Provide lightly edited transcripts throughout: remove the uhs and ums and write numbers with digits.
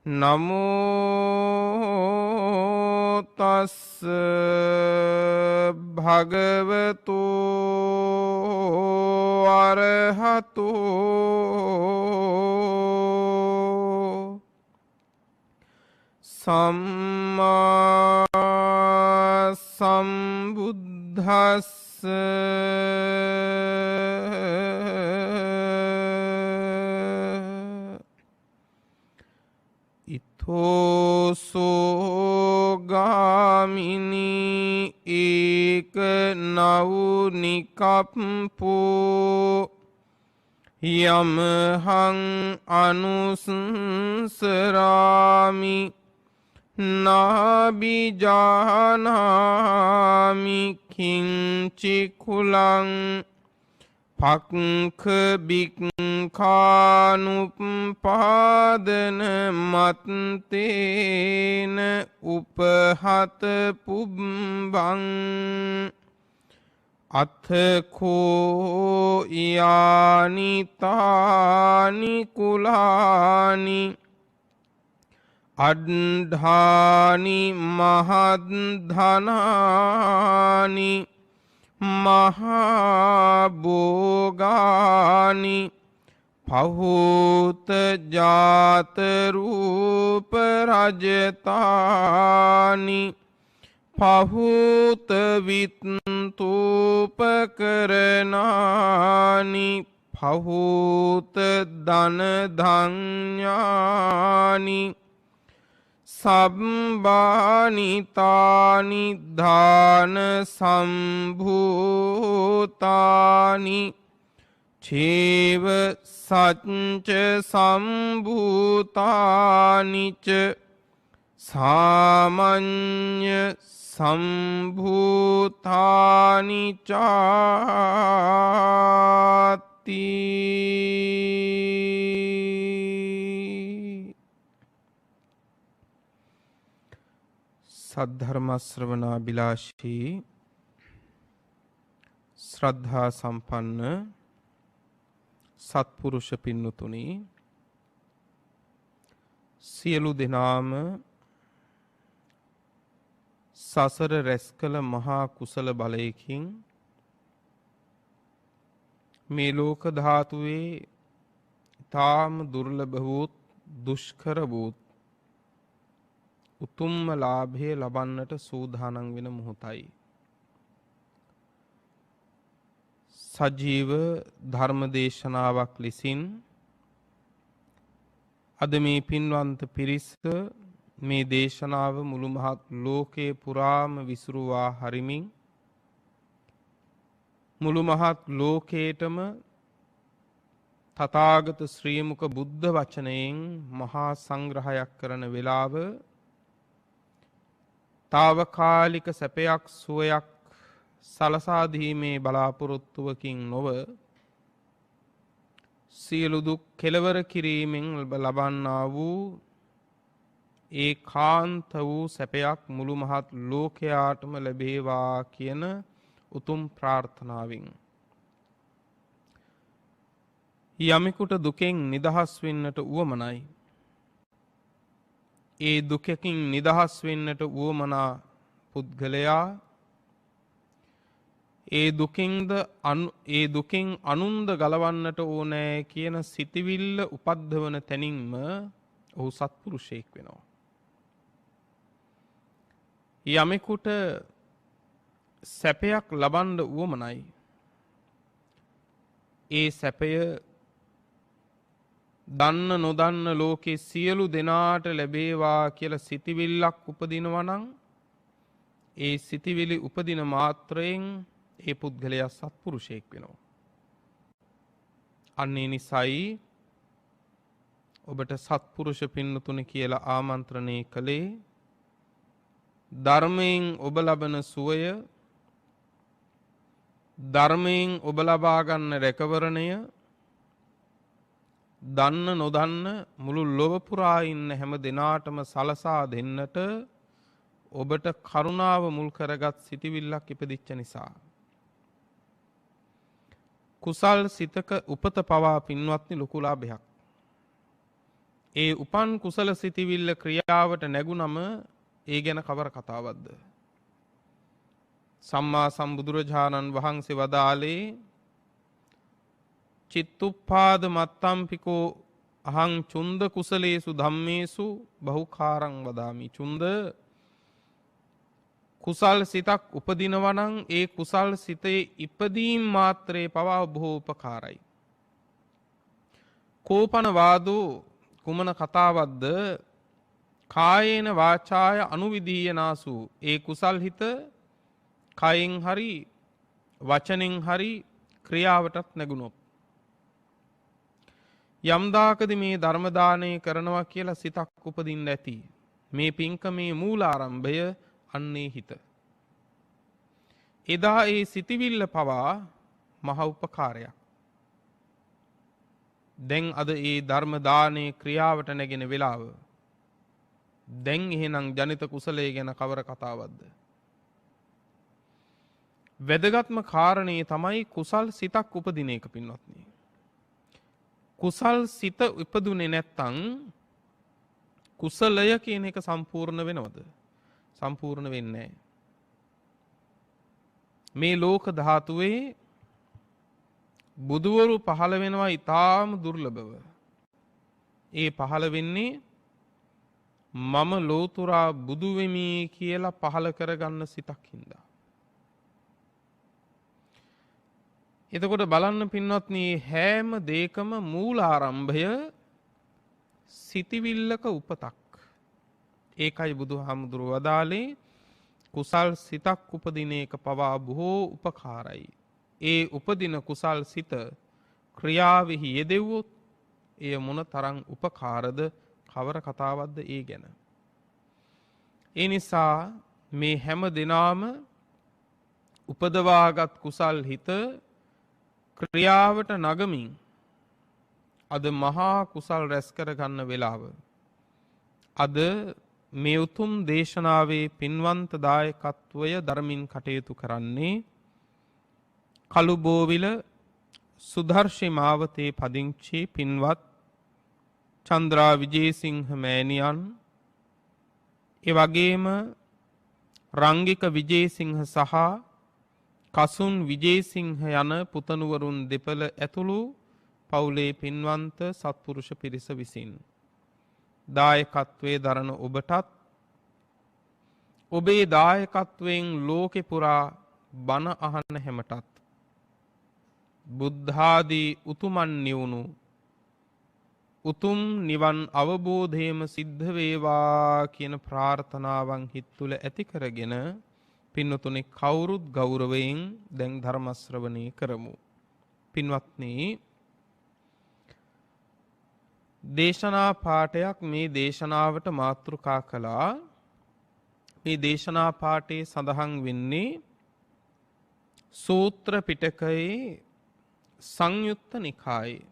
නමෝ තස්ස භගවතු අරහතෝ සම්මා සම්බුද්දස්ස ඊතෝසෝ ගාමිනී ඒක නවුනිකප්පෝ යමහං අනුසංසරාමි නාබිජානාමි කිංචි කුලං පක්ඛ බික්ඛානුප්පාදන මත්තේන උපහත පුබ්බං අත්ථකෝ යානි තානි කුලානි අඩ්ධානි මහද්ධනානි මහාභෝගානි පහූත ජාත රූප රජතානි පහූත විත්තුපකරණානි පහූත ධන ධඤ්ඤානි සබ්බානිතානි ධාන සම්භූතානි චේව සච්ච සම්භූතානිච සාමඤ්ඤ සම්භූතානි චාති සද්ධර්ම ශ්‍රවණාබිලාෂී ශ්‍රද්ධා සම්පන්න සත්පුරුෂ පින්නතුනි සියලු දෙනාම සසර රැස්කල මහා කුසල බලයකින් මේ ලෝක ධාතුවේ ඊටාම දුර්ලභ වූ දුෂ්කර වූ උතුම්ම ලාභය ලබන්නට සූදානම් වෙන මොහොතයි. සජීව ධර්ම දේශනාවක් ලෙසින් අද මේ පින්වන්ත පිරිස මේ දේශනාව මුළු මහත් ලෝකේ පුරාම විසුරුවා හරිමින් මුළු මහත් ලෝකේටම තථාගත ශ්‍රී මුක බුද්ධ වචනයෙන් මහා සංග්‍රහයක් කරන වේලාව తాවකාලික සැපයක් සුවයක් සලසා දීමේ බලාපොරොත්තුවකින් නොව සියලු දුක් කෙලවර කිරීමෙන් ලබන්නා වූ ඒකාන්ත වූ සැපයක් මුළු මහත් ලෝකයාටම ලැබේවා කියන උතුම් ප්‍රාර්ථනාවෙන් යමෙකුට දුකෙන් නිදහස් වෙන්නට උවමනයි. ඒ දුකකින් නිදහස් වෙන්නට උවමනා පුද්ගලයා ඒ දුකෙන් අනුන්ද ගලවන්නට ඕනෑ කියන සිතිවිල්ල උපද්දවන තැනින්ම ඔහු සත්පුරුෂයෙක් වෙනවා. යමෙකුට සැපයක් ලබන්න උවමනයි. ඒ සැපය දන්න නොදන්න ලෝකේ සියලු දෙනාට ලැබේවා කියලා සිතිවිල්ලක් උපදිනවා නම් ඒ සිතිවිලි උපදින මාත්‍රයෙන් ඒ පුද්ගලයා සත්පුරුෂයෙක් වෙනවා. අන්න ඒ නිසායි ඔබට සත්පුරුෂ පින්නතුනි කියලා ආමන්ත්‍රණය කළේ. ධර්මයෙන් ඔබ ලබන සුවය, ධර්මයෙන් ඔබ ලබා ගන්න රැකවරණය දන්න නොදන්න මුළු ලොව පුරා ඉන්න හැම දෙනාටම සලසා දෙන්නට ඔබට කරුණාව මුල් කරගත් සිටිවිල්ලක් ඉපදිච්ච නිසා. කුසල් සිතක උපත පවා පින්වත්නි ලොකු ලාභයක්. ඒ උපන් කුසල සිතිවිල්ල ක්‍රියාවට නැගුණම ඒ ගැන කවර කතාවක්ද? සම්මා සම්බුදුරජාණන් වහන්සේ වදාළේ චිත්තුප්පාද මත්තම්පිකෝ අහං චුන්ද කුසලේසු ධම්මේසු බහුකාරං වදාමි. චුන්ද කුසල් සිතක් උපදිනවා නම් ඒ කුසල් සිතේ ඉපදීම් මාත්‍රේ පවා බොහෝ උපකාරයි. කෝපන වාදෝ කුමන කතාවක්ද? කායේන වාචාය අනුවිදීයනාසු ඒ කුසල් හිත කයෙන් හරි වචනෙන් හරි ක්‍රියාවටත් නැගුණොත් යම් දාකදී මේ ධර්ම දානය කරනවා කියලා සිතක් උපදින්න ඇති. මේ පින්කමේ මූලාරම්භය අන්නේ හිත. එදා ඒ සිතිවිල්ල පවා මහ උපකාරයක්. දැන් අද ඒ ධර්ම දානයේ ක්‍රියාවට නැගෙන වෙලාව. දැන් එහෙනම් ජනිත කුසලයේ ගැන කවර කතාවක්ද? වැදගත්ම කාරණේ තමයි කුසල් සිතක් උපදින එක පින්වත්නි. කුසල් සිත ඉපදුනේ නැත්තම් කුසලය කියන එක සම්පූර්ණ වෙනවද? සම්පූර්ණ වෙන්නේ නැහැ. මේ ලෝක ධාතුවේ බුදුවරු පහළ වෙනවා ඊටාම දුර්ලභව. ඒ පහළ වෙන්නේ මම ලෝතුරා බුදු වෙමි කියලා පහළ කරගන්න සිතක් හින්දා. එතකොට බලන්න පින්වත්නි හැම දෙයකම මූලාරම්භය සිතිවිල්ලක උපතක්. ඒකයි බුදුහාමුදුරුව වදාළේ කුසල් සිතක් උපදින එක පවා බොහෝ උපකාරයි. ඒ උපදින කුසල් සිත ක්‍රියාවෙහි යෙදෙව්වොත් එය මොන තරම් උපකාරද කවර කතාවක්ද ඒ ගැන. ඒ නිසා මේ හැම දිනාම උපදවාගත් කුසල් හිත ක්‍රියාවට නගමින් අද මහා කුසල් රැස් කර ගන්න වෙලාව. අද මේ උතුම් දේශනාවේ පින්වන්ත දායකත්වය දරමින් කටයුතු කරන්නේ කළුබෝවිල සුදර්ශි මාවතේ පදිංචි පින්වත් චන්ද්‍රා විජේසිංහ මෑණියන්, ඒ වගේම රංගික විජේසිංහ සහ කසුන් විජේසිංහ යන පුතණුවරුන් දෙපළ ඇතුළු පවුලේ පින්වන්ත සත්පුරුෂ පිරිස විසින් දායකත්වයේ දරන ඔබටත් ඔබේ දායකත්වයෙන් ලෝකෙ පුරා බණ අහන්න හැමටත් බුද්ධාදී උතුමන් නිවුණු උතුම් නිවන් අවබෝධයම සිද්ධ වේවා කියන ප්‍රාර්ථනාවන් හිත් තුළ ඇති කරගෙන පින්වතුනි කවුරුත් ගෞරවයෙන් දැන් ධර්ම ශ්‍රවණය කරමු. පින්වත්නි, දේශනා පාඨයක් මේ දේශනාවට මාතෘකා කළා. මේ දේශනා පාඨයේ සඳහන් වෙන්නේ සූත්‍ර පිටකයේ සංයුත්ත නිකායේ.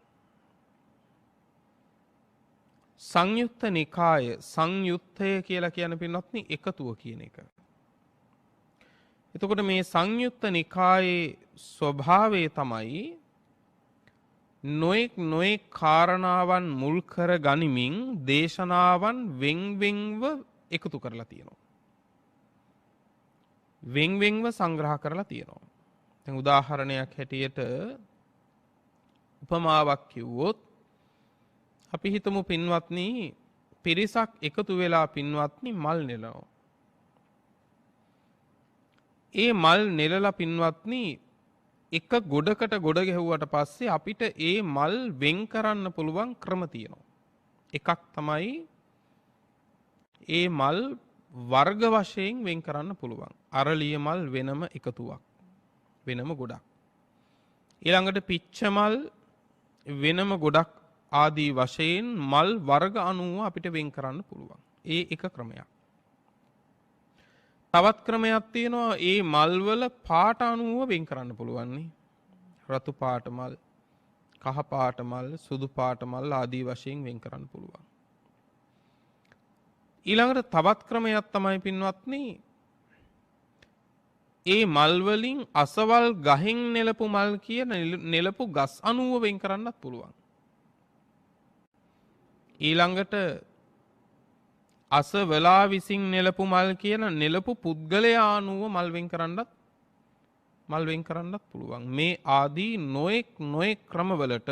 සංයුත්ත නිකාය, සංයුත්තය කියලා කියන පින්වත්නි එකතුව කියන එක. එතකොට මේ සංයුත්ත නිකායේ ස්වභාවය තමයි නොඑක් කාරණාවන් මුල් කර ගනිමින් දේශනාවන් වෙන්වෙන්ව එකතු කරලා තියෙනවා. වෙන්වෙන්ව සංග්‍රහ කරලා තියෙනවා. දැන් උදාහරණයක් හැටියට උපමාවක් කිව්වොත් අපි හිතමු පින්වත්නි පිරිසක් එකතු වෙලා පින්වත්නි මල් නෙලනවා. ඒ මල් නෙලලා පින්වත්නි එක ගොඩකට ගොඩ ගැහුවට පස්සේ අපිට ඒ මල් වෙන් කරන්න පුළුවන් ක්‍රම තියෙනවා. එකක් තමයි ඒ මල් වර්ග වශයෙන් වෙන් කරන්න පුළුවන්. අරලිය මල් වෙනම එකතුවක්, වෙනම ගොඩක්. ඊළඟට පිච්ච මල් වෙනම ගොඩක් ආදී වශයෙන් මල් වර්ග අනුව අපිට වෙන් කරන්න පුළුවන්. ඒ එක ක්‍රමයක්. තවත් ක්‍රමයක් තියෙනවා ඒ මල් වල පාට අනුව වෙන් කරන්න පුළුවන් නේ. රතු පාට මල්, කහ පාට මල්, සුදු පාට මල් ආදී වශයෙන් වෙන් කරන්න පුළුවන්. ඊළඟට තවත් ක්‍රමයක් තමයි පින්වත්නි ඒ මල් වලින් අසවල් ගහෙන් නෙලපු මල් කියන නෙලපු ගස් අනුව වෙන් කරන්නත් පුළුවන්. ඊළඟට අස වෙලා විසින් නෙලපු මල් කියන නෙලපු පුද්ගලයා අනුව මල් වෙන් කරන්නත් පුළුවන්. මේ ආදී නොයෙක් ක්‍රමවලට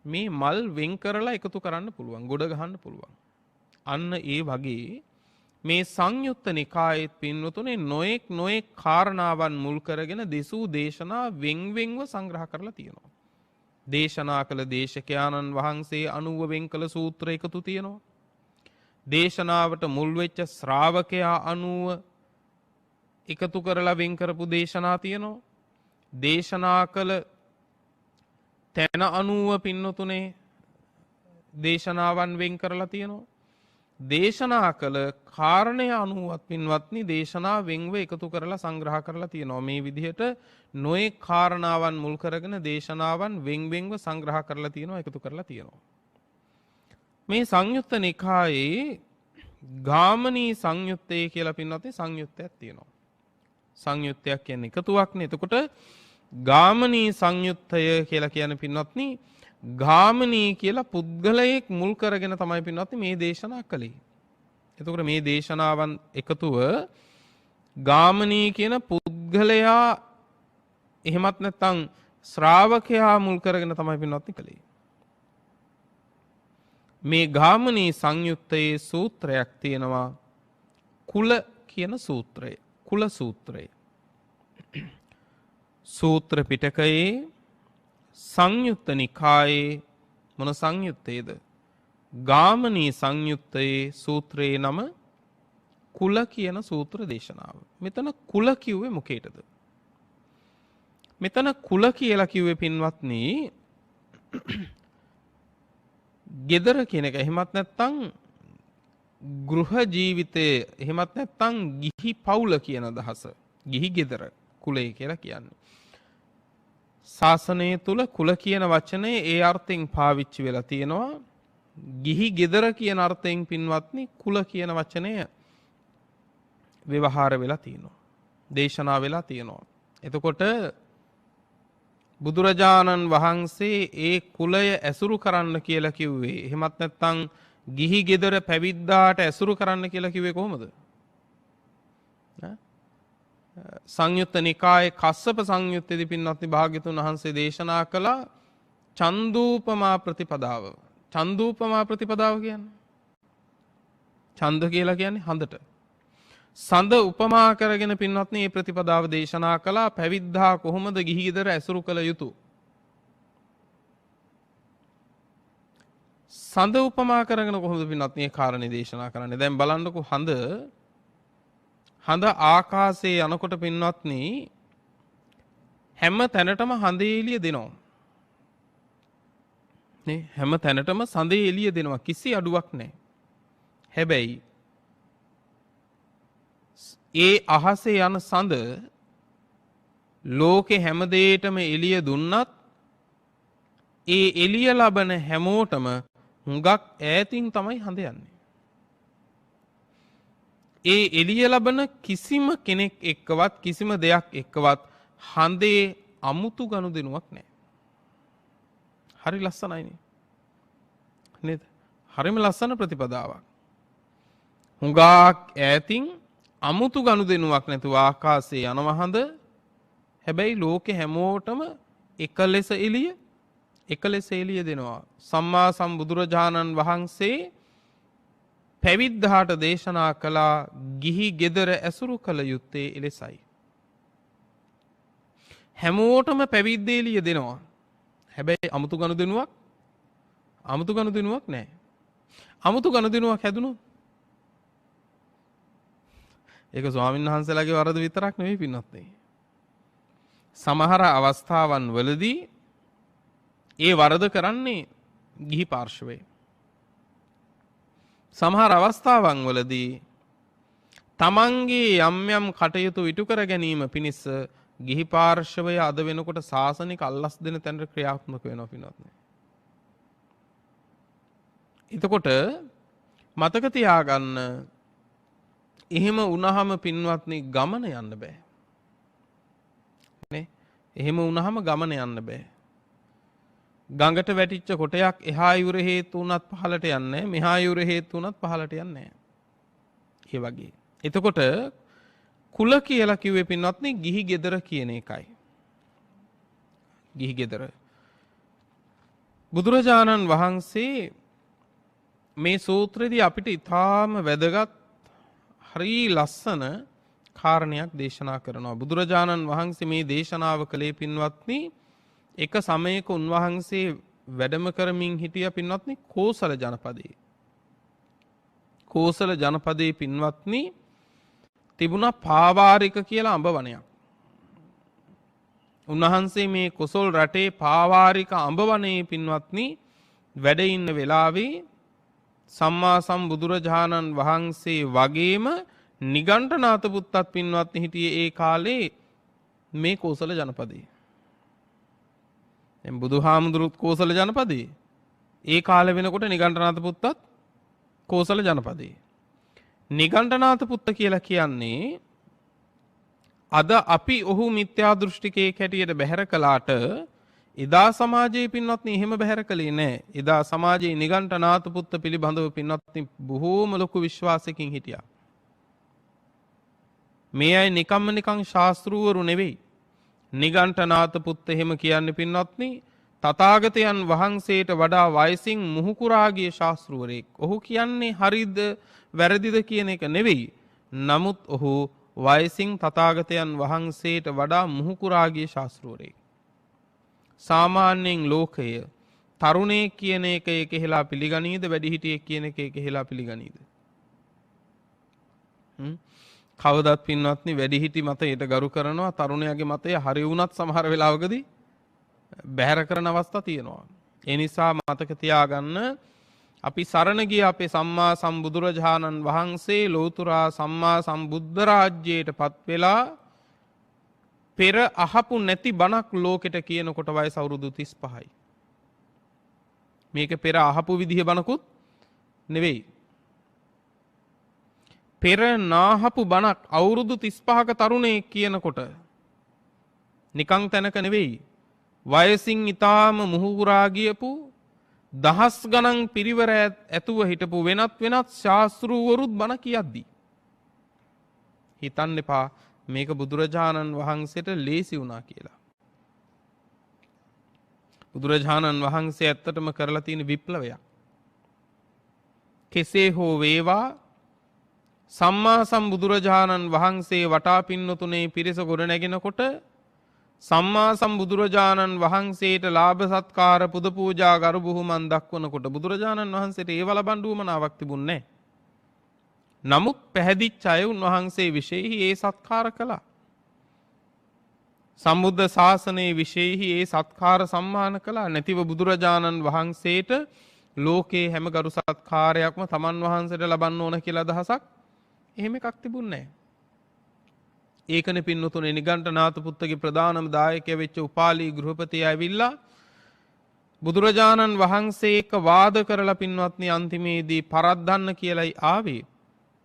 මේ මල් වෙන් කරලා එකතු කරන්න පුළුවන්. ගොඩ ගහන්න පුළුවන්. අන්න ඒ වගේ මේ සංයුත්ත නිකායෙත් පින්වතුනේ නොයෙක් කාරණාවන් මුල් කරගෙන දෙසූ දේශනා වෙන්වෙන්ව සංග්‍රහ කරලා තියෙනවා. දේශනා කළ දේශකයාණන් වහන්සේ 90 වෙන් කළ සූත්‍ර එකතු තියෙනවා. දේශනාවට මුල් වෙච්ච ශ්‍රාවකයා 90 එකතු කරලා වෙන් කරපු දේශනා තියෙනවා. දේශනා කළ තැන 90 පින්නතුනේ දේශනාවන් වෙන් කරලා තියෙනවා. දේශනා කළ කාරණය 90ත් පින්වත්නි දේශනා වෙන්ව එකතු කරලා සංග්‍රහ කරලා තියෙනවා. මේ විදිහට නොයෙක් කාරණාවන් මුල් කරගෙන දේශනාවන් වෙන්වෙන්ව සංග්‍රහ කරලා තියෙනවා, එකතු කරලා තියෙනවා. මේ සංයුත්ත නිකායේ ගාමනී සංයුත්තේ කියලා පින්වත්නි සංයුත්තයක් තියෙනවා. සංයුත්තයක් කියන්නේ එකතුවක්නේ. එතකොට ගාමනී සංයුත්තය කියලා කියන පින්වත්නි ගාමනී කියලා පුද්ගලයෙක් මුල් කරගෙන තමයි පින්වත්නි මේ දේශනා කළේ. එතකොට මේ දේශනාවන් එකතුව ගාමනී කියන පුද්ගලයා එහෙමත් නැත්නම් ශ්‍රාවකයා මුල් කරගෙන තමයි පින්වත්නි කළේ. මේ ගාමනී සංයුත්තයේ සූත්‍රයක් තියෙනවා කුල කියන සූත්‍රය. කුල සූත්‍රය. සූත්‍ර පිටකයේ සංයුත්ත නිකායේ මොන සංයුත්තේද? ගාමනී සංයුත්තයේ සූත්‍රයේ නම කුල කියන සූත්‍ර දේශනාව. මෙතන කුල කිව්වේ මොකේද? මෙතන කුල කියලා කිව්වේ පින්වත්නි ගෙදර කියන එක. එහෙමත් නැත්නම් ගෘහ ජීවිතයේ, එහෙමත් නැත්නම් ගිහි පවුල කියන අදහස. ගිහි ගෙදර කුලය කියලා කියන්නේ. ශාසනය තුල කුල කියන වචනේ ඒ අර්ථයෙන් පාවිච්චි වෙලා තියෙනවා. ගිහි ගෙදර කියන අර්ථයෙන් පින්වත්නි කුල කියන වචනය ව්‍යවහාර වෙලා තියෙනවා. දේශනා වෙලා තියෙනවා. එතකොට බුදුරජාණන් වහන්සේ ඒ කුලය ඇසුරු කරන්න කියලා කිව්වේ. එහෙමත් නැත්නම් ගිහි ගෙදර පැවිද්දාට ඇසුරු කරන්න කියලා කිව්වේ කොහොමද? සංයුත්ත නිකායේ කස්සප සංයුත්තේදී පින්වත්නි භාග්‍යතුන් වහන්සේ දේශනා කළ චන්දූපමා ප්‍රතිපදාව. චන්දූපමා ප්‍රතිපදාව කියන්නේ ඡන්ද කියලා කියන්නේ හඳට. සඳ උපමා කරගෙන පින්වත්නි මේ ප්‍රතිපදාව දේශනා කළා. පැවිද්දා කොහොමද ගිහි ගෙදර ඇසුරු කළ යුතු? සඳ උපමා කරගෙන කොහොමද පින්වත්නි මේ කාරණේ දේශනා කරන්නේ? දැන් බලන්නකෝ හඳ ආකාශයේ යනකොට පින්වත්නි හැම තැනටම හඳේ එළිය දෙනවා. නේ හැම තැනටම සඳේ එළිය දෙනවා. කිසි අඩුවක් නැහැ. හැබැයි ඒ අහසේ යන සඳ ලෝකේ හැම දෙයකටම එළිය දුන්නත් ඒ එළිය ලබන හැමෝටම හුඟක් ඈතින් තමයි හඳ යන්නේ. ඒ එළිය ලබන කිසිම කෙනෙක් එක්කවත් කිසිම දෙයක් එක්කවත් හඳේ අමුතු ගනුදෙනුවක් නැහැ. හරි ලස්සනයිනේ. නේද? හරිම ලස්සන ප්‍රතිපදාවක්. හුඟක් ඈතින් අමුතු ගනුදෙනුවක් නැතුව ආකාශයේ යනවා හඳ. හැබැයි ලෝකේ හැමෝටම එකලෙස එළිය දෙනවා. සම්මා සම්බුදුරජාණන් වහන්සේ පැවිද්දාට දේශනා කළා ගිහි ගෙදර ඇසුරු කළ යුත්තේ එලෙසයි. හැමෝටම පැවිද්දේ එළිය දෙනවා. හැබැයි අමුතු ගනුදෙනුවක් නැහැ. අමුතු ගනුදෙනුවක් හැදුනොත් ඒක ස්වාමීන් වහන්සේලාගේ වරද විතරක් නෙවෙයි පින්වත්නි. සමහර අවස්ථාවන් වලදී ඒ වරද කරන්නේ ගිහි පාර්ශවය. සමහර අවස්ථාවන් වලදී තමන්ගේ යම් කටයුතු ඉටු කර ගැනීම පිණිස ගිහි පාර්ශවය අද වෙනකොට සාසනික අල්ලස් දෙන තැනට ක්‍රියාත්මක වෙනවා පින්වත්නි. එතකොට මතක තියාගන්න එහෙම වුණාම පින්වත්නි ගමන යන්න බෑ. නේ? එහෙම වුණාම ගමන යන්න බෑ. ගඟට වැටිච්ච කොටයක් එහා යුර හේතු වුණත් පහළට යන්නේ මෙහා යුර හේතු වුණත් පහළට යන්නේ ඒ වගේ. එතකොට කුල කියලා කිව්වේ පින්වත්නි ගිහි ගෙදර කියන එකයි. ගිහි ගෙදර. බුදුරජාණන් වහන්සේ මේ සූත්‍රයේදී අපිට ඊටාම වැදගත් හරි ලස්සන කාරණයක් දේශනා කරනවා. බුදුරජාණන් වහන්සේ මේ දේශනාව කළේ පින්වත්නි එක සමයක උන්වහන්සේ වැඩම කරමින් හිටිය පින්වත්නි කෝසල ජනපදයේ. කෝසල ජනපදයේ පින්වත්නි තිබුණා පාවාරික කියලා අඹ වනයක්. උන්වහන්සේ මේ කොසල් රටේ පාවාරික අඹ වනයේ පින්වත්නි වැඩ ඉන්න වෙලාවේ සම්මා සම්බුදුරජාණන් වහන්සේ වගේම නිගණ්ඨනාථ පුත්තත් පින්වත්නි හිටියේ ඒ කාලේ මේ කෝසල ජනපදයේ. දැන් බුදුහාමුදුරුත් කෝසල ජනපදයේ. ඒ කාලේ වෙනකොට නිගණ්ඨනාථ පුත්තත් කෝසල ජනපදයේ. නිගණ්ඨනාථ පුත්ත කියලා කියන්නේ අද අපි ඔහු මිත්‍යා දෘෂ්ටිකයෙක් හැටියට බැහැර කළාට එදා සමාජයේ පින්වත්නි එහෙම බැහැර කළේ නැහැ. එදා සමාජයේ නිගණ්ඨනාථ පුත්ත පිළිබඳව පින්වත්නි බොහෝම ලොකු විශ්වාසයකින් හිටියා. මේ අය නිකන් ශාස්ත්‍රූවරු නෙවෙයි. නිගණ්ඨනාථ පුත්ත එහෙම කියන්නේ පින්වත්නි තථාගතයන් වහන්සේට වඩා වයසින් මුහුකුරා ගිය ශාස්ත්‍රූවරයෙක්. ඔහු කියන්නේ හරිද වැරදිද කියන එක නෙවෙයි. නමුත් ඔහු වයසින් තථාගතයන් වහන්සේට වඩා මුහුකුරා ගිය ශාස්ත්‍රූවරයෙක්. සාමාන්‍යයෙන් ලෝකය තරුණයෙක් කියන එක එකහෙලා පිළිගනීද වැඩිහිටියෙක් කියන එක එකහෙලා පිළිගනීද? කවදත් පින්වත්නි වැඩිහිටි මතයට ගරු කරනවා තරුණයාගේ මතය හරි වුණත් සමහර වෙලාවකදී බැහැර කරන අවස්ථා තියෙනවා. ඒ නිසා මතක තියාගන්න අපි සරණ ගිය අපේ සම්මා සම්බුදුරජාණන් වහන්සේ ලෝතුරා සම්මා සම්බුද්ධ රාජ්‍යයට පත් වෙලා පෙර අහපු නැති බණක් ලෝකෙට කියනකොට වයස අවුරුදු 35යි. මේක පෙර අහපු විදිහ බණකුත් නෙවෙයි. පෙර නාහපු බණක් අවුරුදු 35ක තරුණයෙක් කියනකොට නිකං තැනක නෙවෙයි. වයසින් ඊටාම මුහුකුරා ගියපු දහස් ගණන් පිරිවර ඇතුව හිටපු වෙනත් ශාස්ත්‍රූවරුත් බණ කියද්දී හිතන්න එපා මේක බුදුරජාණන් වහන්සේට ලේසි වුණා කියලා. බුදුරජාණන් වහන්සේ ඇත්තටම කරලා තියෙන විප්ලවයක්. කෙසේ හෝ වේවා සම්මා සම්බුදුරජාණන් වහන්සේ වටා පින්නතුනේ පිරිස ගොඩ නැගෙනකොට සම්මා සම්බුදුරජාණන් වහන්සේට ලාභ සත්කාර පුද පූජා ගරු බුහුමන් දක්වනකොට බුදුරජාණන් වහන්සේට ඒව ලබන්න උවමනාවක් තිබුණේ නැහැ. නමුත් පැහැදිච්ච අය උන්වහන්සේ විශේෂයි ඒ සත්කාර කළා. සම්බුද්ධ ශාසනයේ විශේෂයි ඒ සත්කාර සම්මාන කළා. නැතිව බුදුරජාණන් වහන්සේට ලෝකේ හැම ගරු සත්කාරයක්ම තමන් වහන්සේට ලබන්න ඕන කියලා අදහසක් එහෙම එකක් තිබුණේ නැහැ. ඒකනේ පින්නතුනේ නිගණ්ඨනාථ පුත්තගේ ප්‍රධානම දායකයා වෙච්ච උපාලි ගෘහපතිය ඇවිල්ලා බුදුරජාණන් වහන්සේ එක්ක වාද කරලා පින්වත්නි අන්තිමේදී පරද්දන්න කියලායි ආවේ.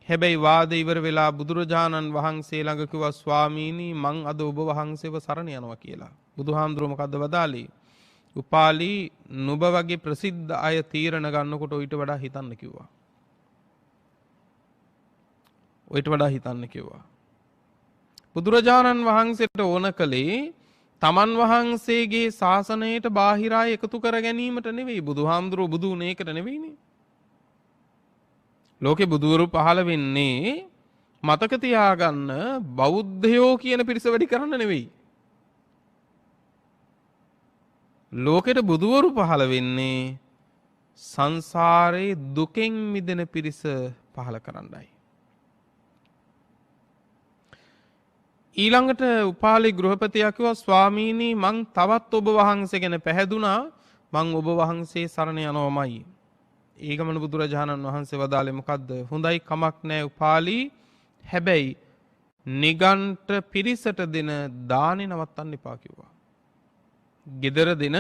හැබැයි වාද ඉවර වෙලා බුදුරජාණන් වහන්සේ ළඟ කිව්වා ස්වාමීනි මං අද ඔබ වහන්සේව සරණ යනවා කියලා. බුදුහාමුදුරුවෝ මොකද්ද වදාළේ? උපාලි නුඹ වගේ ප්‍රසිද්ධ අය තීරණ ගන්නකොට ඊට වඩා හිතන්න කිව්වා. ඊට වඩා හිතන්න කිව්වා. බුදුරජාණන් වහන්සේට ඕන කළේ තමන් වහන්සේගේ ශාසනයට බාහිර අය එකතු කර ගැනීමට නෙවෙයි. බුදුහාමුදුරුවෝ බුදු වුණේ ඒකට නෙවෙයිනේ. ලෝකේ බුදුවරු පහළ වෙන්නේ මතක තියාගන්න බෞද්ධයෝ කියන පිරිස වැඩි කරන්න නෙවෙයි. ලෝකෙට බුදුවරු පහළ වෙන්නේ සංසාරේ දුකෙන් මිදෙන පිරිස පහළ කරන්නයි. ඊළඟට උපාලි ගෘහපතියා කිව්වා ස්වාමීනි මං තවත් ඔබ වහන්සේ ගැන පැහැදුනා මං ඔබ වහන්සේ සරණ යනවාමයි. ඒකමන බුදුරජාණන් වහන්සේ වදාළේ මොකද්ද? හොඳයි කමක් නැහැ උපාලි. හැබැයි නිගණ්ඨ පිරිසට දෙන දානේ නවත්තන්න එපා කිව්වා. gedara දෙන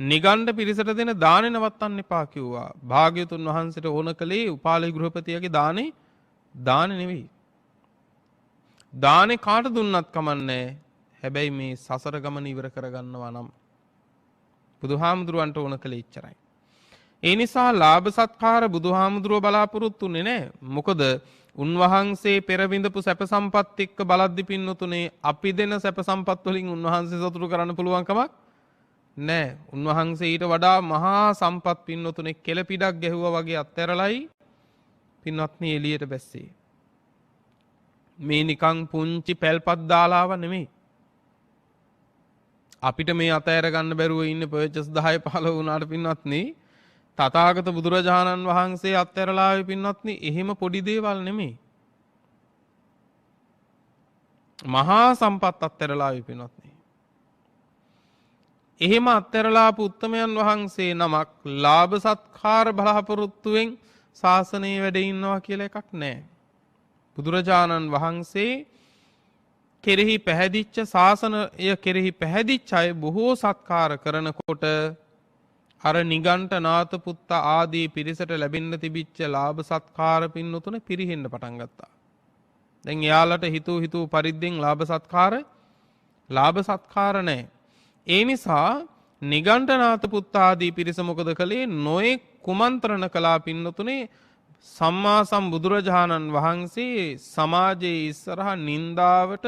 නිගණ්ඨ පිරිසට දෙන දානේ නවත්තන්න එපා කිව්වා. භාග්‍යතුන් වහන්සේට ඕන කළේ උපාලි ගෘහපතියාගේ දානේ නෙවෙයි. දානේ කාට දුන්නත් කමන්නේ. හැබැයි මේ සසර ගමන ඉවර කරගන්නවා නම් බුදුහාමුදුරුවන්ට ඕන කළේ ඉච්චරයි. ඒ නිසා ලාභ සත්කාර බුදුහාමුදුරුව බලාපොරොත්තුන්නේ නැහැ. මොකද උන්වහන්සේ පෙර විඳපු සැප සම්පත් එක්ක බලද්දි පින්නතුනේ අපි දෙන සැප සම්පත් වලින් උන්වහන්සේ සතුටු කරන්න පුළුවන් කමක් නැහැ. උන්වහන්සේ ඊට වඩා මහා සම්පත් පින්නතුනේ කෙලපිඩක් ගැහුවා වගේ අත්හැරලයි පින්වත්නි එළියට බැස්සේ. මේ නිකන් පුංචි පැල්පත් දාලාව නෙමෙයි. අපිට මේ අතෑර ගන්න බැරුව ඉන්න පර්චස් 10 15 වුණාට පින්වත්නි තථාගත බුදුරජාණන් වහන්සේ අත්හැරලාවේ පින්වත්නි එහෙම පොඩි දේවල් නෙමෙයි. මහා සම්පත් අත්හැරලාවේ පින්වත්නි. එහෙම අත්හැරලාපු උත්තමයන් වහන්සේ නමක් ලාභ සත්කාර බලාපොරොත්තුෙන් ශාසනයේ වැඩ ඉන්නවා කියලා එකක් නැහැ. බුදුරජාණන් වහන්සේ කෙරෙහි පැහැදිච්ච ශාසනය කෙරෙහි පැහැදිච්ච අය බොහෝ සත්කාර කරනකොට අර නිගණ්ඨනාත පුත්ත ආදී පිරිසට ලැබෙන්න තිබිච්ච ලාභ සත්කාර පින්නතුන පිරිහෙන්න පටන් ගත්තා. දැන් එයාලට හිතූ පරිද්දෙන් ලාභ සත්කාර නැහැ. ඒ නිසා නිගණ්ඨනාත පුත්ත ආදී පිරිස මොකද කළේ? නොයේ කුමන්ත්‍රණ කළා පින්නතුනේ සම්මා සම්බුදුරජාණන් වහන්සේ සමාජයේ ඉස්සරහා නින්දාවට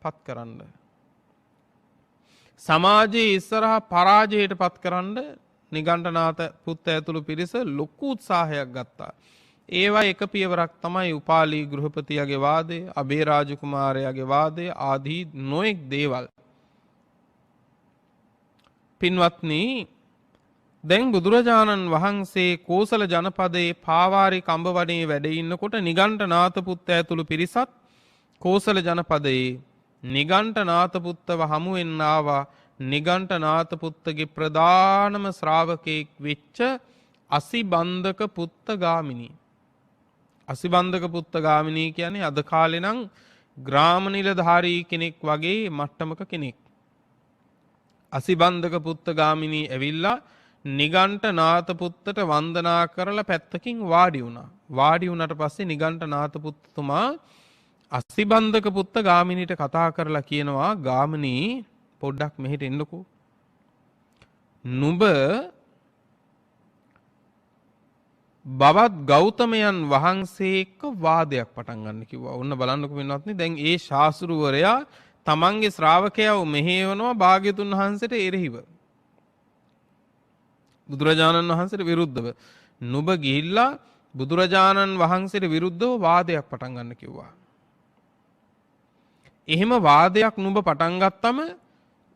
පත් කරන්න. සමාජයේ ඉස්සරහා පරාජයට පත් කරන්න නිගණ්ඨනාත පුත්ත ඇතුළු පිරිස ලොකු උත්සාහයක් ගත්තා. ඒවා එක පියවරක් තමයි උපාලි ගෘහපතියගේ වාදය, අබේ රාජකුමාරයාගේ වාදය ආදී නොඑක් දේවල්. පින්වත්නි දැන් බුදුරජාණන් වහන්සේ කෝසල ජනපදයේ පාවාරි කඹවණේ වැඩ ඉන්නකොට නිගණ්ඨනාත පුත්ත ඇතුළු පිරිසත් කෝසල ජනපදයේ නිගණ්ඨනාත පුත්තව හමු වෙන්න ආවා. නිගණ්ඨනාත පුත්තගේ ප්‍රධානම ශ්‍රාවකෙක් වෙච්ච අසිබන්ධක පුත්ත ගාමිණී. අසිබන්ධක පුත්ත ගාමිණී කියන්නේ අද කාලේ නම් ග්‍රාම නිලධාරී කෙනෙක් වගේ මට්ටමක කෙනෙක්. අසිබන්ධක පුත්ත ගාමිණී ඇවිල්ලා නිගණ්ඨනාත පුත්තට වන්දනා කරලා පැත්තකින් වාඩි වුණා. වාඩි වුණාට පස්සේ නිගණ්ඨනාත පුත්තුමා අසිබන්ධක පුත්ත ගාමිණීට කතා කරලා කියනවා, ගාමිණී පොඩ්ඩක් මෙහෙට එන්නකෝ. නුඹ බවත් ගෞතමයන් වහන්සේ එක්ක වාදයක් පටන් ගන්න කිව්වා. ඔන්න බලන්නකෝ වෙනවත්නේ. දැන් ඒ ශාස්ත්‍රවරයා තමන්ගේ ශ්‍රාවකයව මෙහෙවනවා භාග්‍යතුන් වහන්සේට එරෙහිව. බුදුරජාණන් වහන්සේට විරුද්ධව. නුඹ ගිහිල්ලා බුදුරජාණන් වහන්සේට විරුද්ධව වාදයක් පටන් ගන්න කිව්වා. එහෙම වාදයක් නුඹ පටන් ගත්තම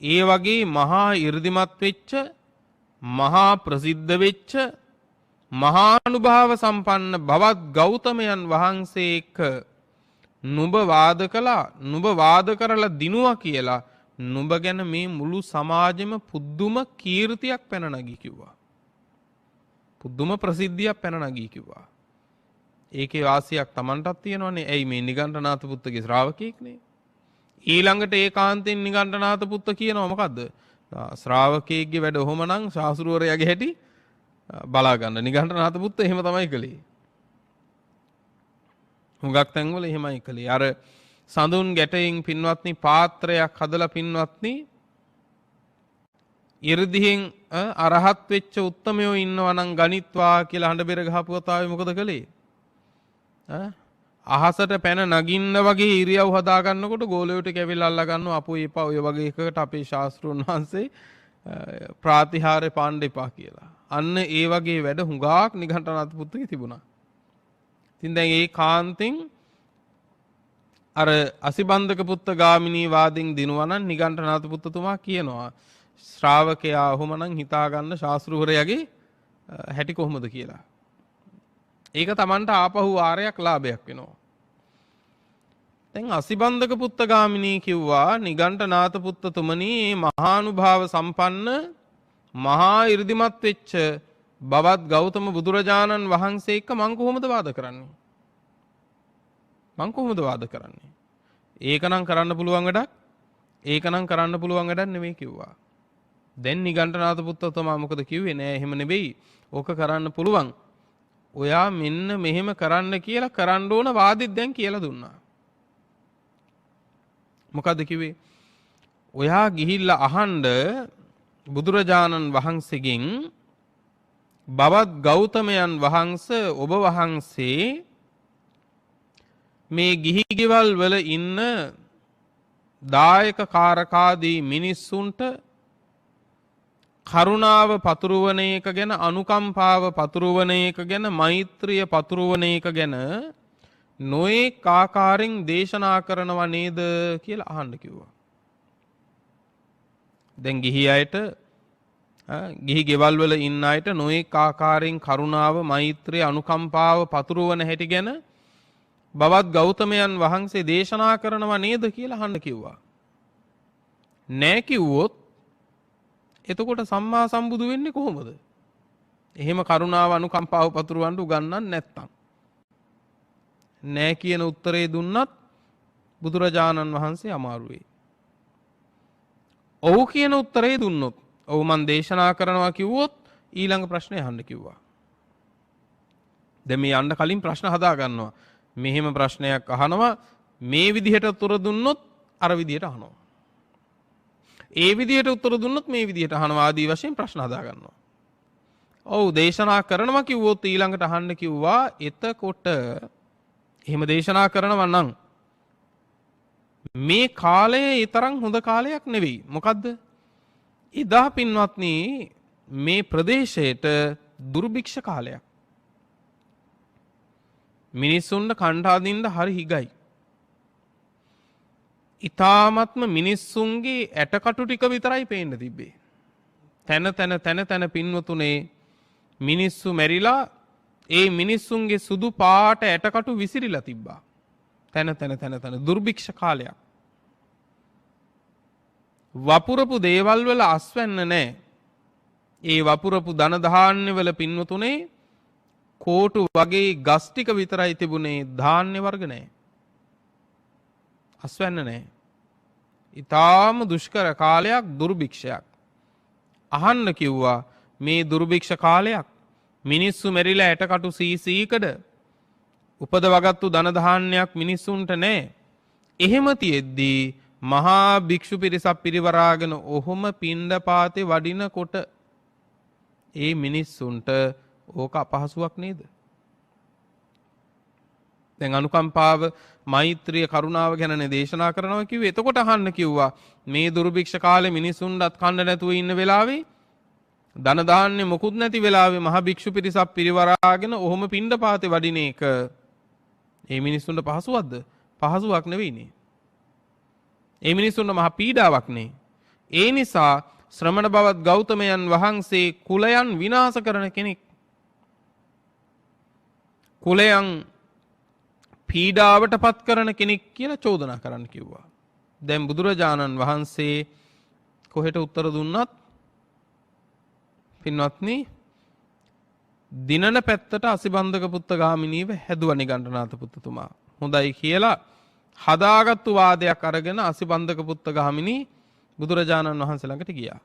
ඒ වගේ මහා 이르දිමත් වෙච්ච, මහා ප්‍රසිද්ධ වෙච්ච, මහානුභාව සම්පන්න බවත් ගෞතමයන් වහන්සේ එක්ක නුඹ වාද කළා. නුඹ වාද කරලා දිනුවා කියලා නුඹ ගැන මේ මුළු සමාජෙම පුදුම කීර්තියක් පැන නගී කිව්වා. පුදුම ප්‍රසිද්ධියක් පැන නගී කිව්වා. ඒකේ වාසියක් Tamanටත් තියෙනවනේ. ඇයි මේ නිගණ්ඨනාත පුත්තගේ ශ්‍රාවකෙක්නේ. ඊළඟට ඒකාන්තයෙන් නිගණ්ඨනාත පුත්ත කියනවා මොකද්ද? ශ්‍රාවකයෙක්ගේ වැඩ ඔහොමනම් ශාස්ත්‍රවරයාගේ හැටි බලා ගන්න. නිගණ්ඨනාත පුත්ත එහෙම තමයි කළේ. හුඟක් තැන්වල එහෙමයි කළේ. අර සඳුන් ගැටයෙන් පින්වත්නි පාත්‍රයක් හදලා පින්වත්නි 이르දිහෙන් අරහත් වෙච්ච උත්තමයෝ ඉන්නවා නම් ගණිත්වා කියලා හඬ බෙර ගහපු වතාවේ මොකද කළේ? අහසට පැන නගින්න වගේ ඉරියව් හදා ගන්නකොට ගෝලයෝ ටික ඇවිල්ලා අල්ලා ගන්නවා. අපෝ එපා ඔය වගේ එකකට අපේ ශාස්ත්‍රඥ වහන්සේ ප්‍රාතිහාර්ය පාණ්ඩ එපා කියලා. අන්න ඒ වගේ වැඩ හුඟක් නිගණ්ඨනාත පුත්තගේ තිබුණා. ඉතින් දැන් ඒ කාන්තෙන් අර අසිබන්ධක පුත්ත ගාමිණී වාදින් දිනුවා නම් නිගණ්ඨනාත පුත්තතුමා කියනවා ශ්‍රාවකයා ඔහොමනම් හිතා ගන්න ශාස්ත්‍රවරයාගේ හැටි කොහොමද කියලා. ඒක Tamanට ආපහු ආරයක් ලාභයක් වෙනවා. දැන් අසිබන්ධක පුත්ත ගාමිණී කිව්වා නිගණ්ඨනාත පුත්තතුමනි මේ මහානුභාව සම්පන්න මහා 이르දිමත් වෙච්ච බවත් ගෞතම බුදුරජාණන් වහන්සේ එක්ක මං කොහොමද වාද කරන්නේ? මං කොහොමද වාද කරන්නේ? ඒකනම් කරන්න පුළුවන් වැඩක්. ඒකනම් කරන්න පුළුවන් වැඩක් නෙමෙයි කිව්වා. දැන් නිගණ්ඨනාත පුත්තතුමා මොකද කිව්වේ? නෑ එහෙම නෙවෙයි. ඕක කරන්න පුළුවන්. ඔයා මෙන්න මෙහෙම කරන්න කියලා කරන්න ඕන වාදෙත් දැන් කියලා දුන්නා. මොකද්ද කිව්වේ? ඔයා ගිහිල්ලා අහන්න බුදුරජාණන් වහන්සේගෙන් බවත් ගෞතමයන් වහන්සේ ඔබ වහන්සේ මේ ගිහි ගෙවල් වල ඉන්න දායක කාරකාදී මිනිස්සුන්ට කරුණාව පතුරවන එක ගැන, අනුකම්පාව පතුරවන එක ගැන, මෛත්‍රිය පතුරවන එක ගැන නොඑක ආකාරයෙන් දේශනා කරනවා නේද කියලා අහන්න කිව්වා. දැන් ගිහි අයට, ගිහි ගෙවල් වල ඉන්න අයට නොඑක ආකාරයෙන් කරුණාව, මෛත්‍රිය, අනුකම්පාව පතුරවන හැටි ගැන බවත් ගෞතමයන් වහන්සේ දේශනා කරනවා නේද කියලා අහන්න කිව්වා. නෑ කිව්වොත් එතකොට සම්මා සම්බුදු වෙන්නේ කොහොමද? එහෙම කරුණාව, අනුකම්පාව පතුරවන්න උගන්වන්නේ නැත්තම්. නෑ කියන උත්තරේ දුන්නත් බුදුරජාණන් වහන්සේ අමාරු වෙයි. ඔව් කියන උත්තරේ දුන්නොත්, ඔව් මන් දේශනා කරනවා කිව්වොත් ඊළඟ ප්‍රශ්නේ අහන්න කිව්වා. දැන් මේ යන්න කලින් ප්‍රශ්න හදා ගන්නවා. මෙහෙම ප්‍රශ්නයක් අහනවා, මේ විදිහට උත්තර දුන්නොත් අර විදිහට අහනවා. ඒ විදිහට උත්තර දුන්නොත් මේ විදිහට අහනවා ආදී වශයෙන් ප්‍රශ්න හදා ගන්නවා. ඔව් දේශනා කරනවා කිව්වොත් ඊළඟට අහන්න කිව්වා. එතකොට එහෙම දේශනා කරනවා නම් මේ කාලය ඒ තරම් හොඳ කාලයක් නෙවෙයි. මොකද්ද? ඉදා පින්වත්නි මේ ප්‍රදේශයට දුර්භික්ෂ කාලයක්. මිනිස්සුන්ට කණ්ඩ අදින්න හරි හිගයි. ඊ타ත්ම මිනිස්සුන්ගේ ඇටකටු ටික විතරයි පේන්න තිබ්බේ. තන පින්වතුනේ මිනිස්සු මැරිලා ඒ මිනිස්සුන්ගේ සුදු පාට ඇටකටු විසිරිලා තිබ්බා. තන දුර්භික්ෂ කාලයක්. වපුරපු දේවල් වල අස්වැන්න නැහැ. ඒ වපුරපු ධන ධාන්‍ය වල පින්වතුනේ කෝටු වගේ ගස් ටික විතරයි තිබුණේ, ධාන්‍ය වර්ග නැහැ. අස්වැන්න නැහැ. ඊටාම දුෂ්කර කාලයක්, දුර්භික්ෂයක්. අහන්න කිව්වා මේ දුර්භික්ෂ කාලයක් මිනිස්සු මෙරිලා ඇටකටු සීසීකඩ උපදවගත්තු ධන ධාන්‍යයක් මිනිස්සුන්ට නැහැ. එහෙම තියෙද්දී මහා භික්ෂු පිරිසක් පිරිවරාගෙන ඔහොම පිණ්ඩපාතේ වඩිනකොට ඒ මිනිස්සුන්ට ඕක අපහසුයක් නේද? දැන් අනුකම්පාව, මෛත්‍රිය, කරුණාව ගැනනේ දේශනා කරනවා කිව්වේ. එතකොට අහන්න කිව්වා මේ දුර්භික්ෂ කාලේ මිනිසුන්වත් කන්න නැතුව ඉන්න වෙලාවේ, ධන දාන්නේ මොකුත් නැති වෙලාවේ මහ භික්ෂු පිරිසක් පිරිවරාගෙන ඔහොම පිණ්ඩපාතේ වඩින එක ඒ මිනිසුන්ට පහසුවක්ද? පහසුවක් නෙවෙයිනේ. ඒ මිනිසුන්ට මහ පීඩාවක් නේ. ඒ නිසා ශ්‍රමණ බවත් ගෞතමයන් වහන්සේ කුලයන් විනාශ කරන කෙනෙක්. කුලයන් පීඩාවට පත් කරන කෙනෙක් කියලා චෝදනා කරන්න කිව්වා. දැන් බුදුරජාණන් වහන්සේ කොහෙට උත්තර දුන්නත් පින්වත්නි දිනන පැත්තට අසිබන්ධක පුත්ත ගාමිනීව හැදුවා නිගණ්ඨනාථ පුත්තුමා. හොඳයි කියලා හදාගත්තු වාදයක් අරගෙන අසිබන්ධක පුත්ත ගාමිනී බුදුරජාණන් වහන්සේ ළඟට ගියා.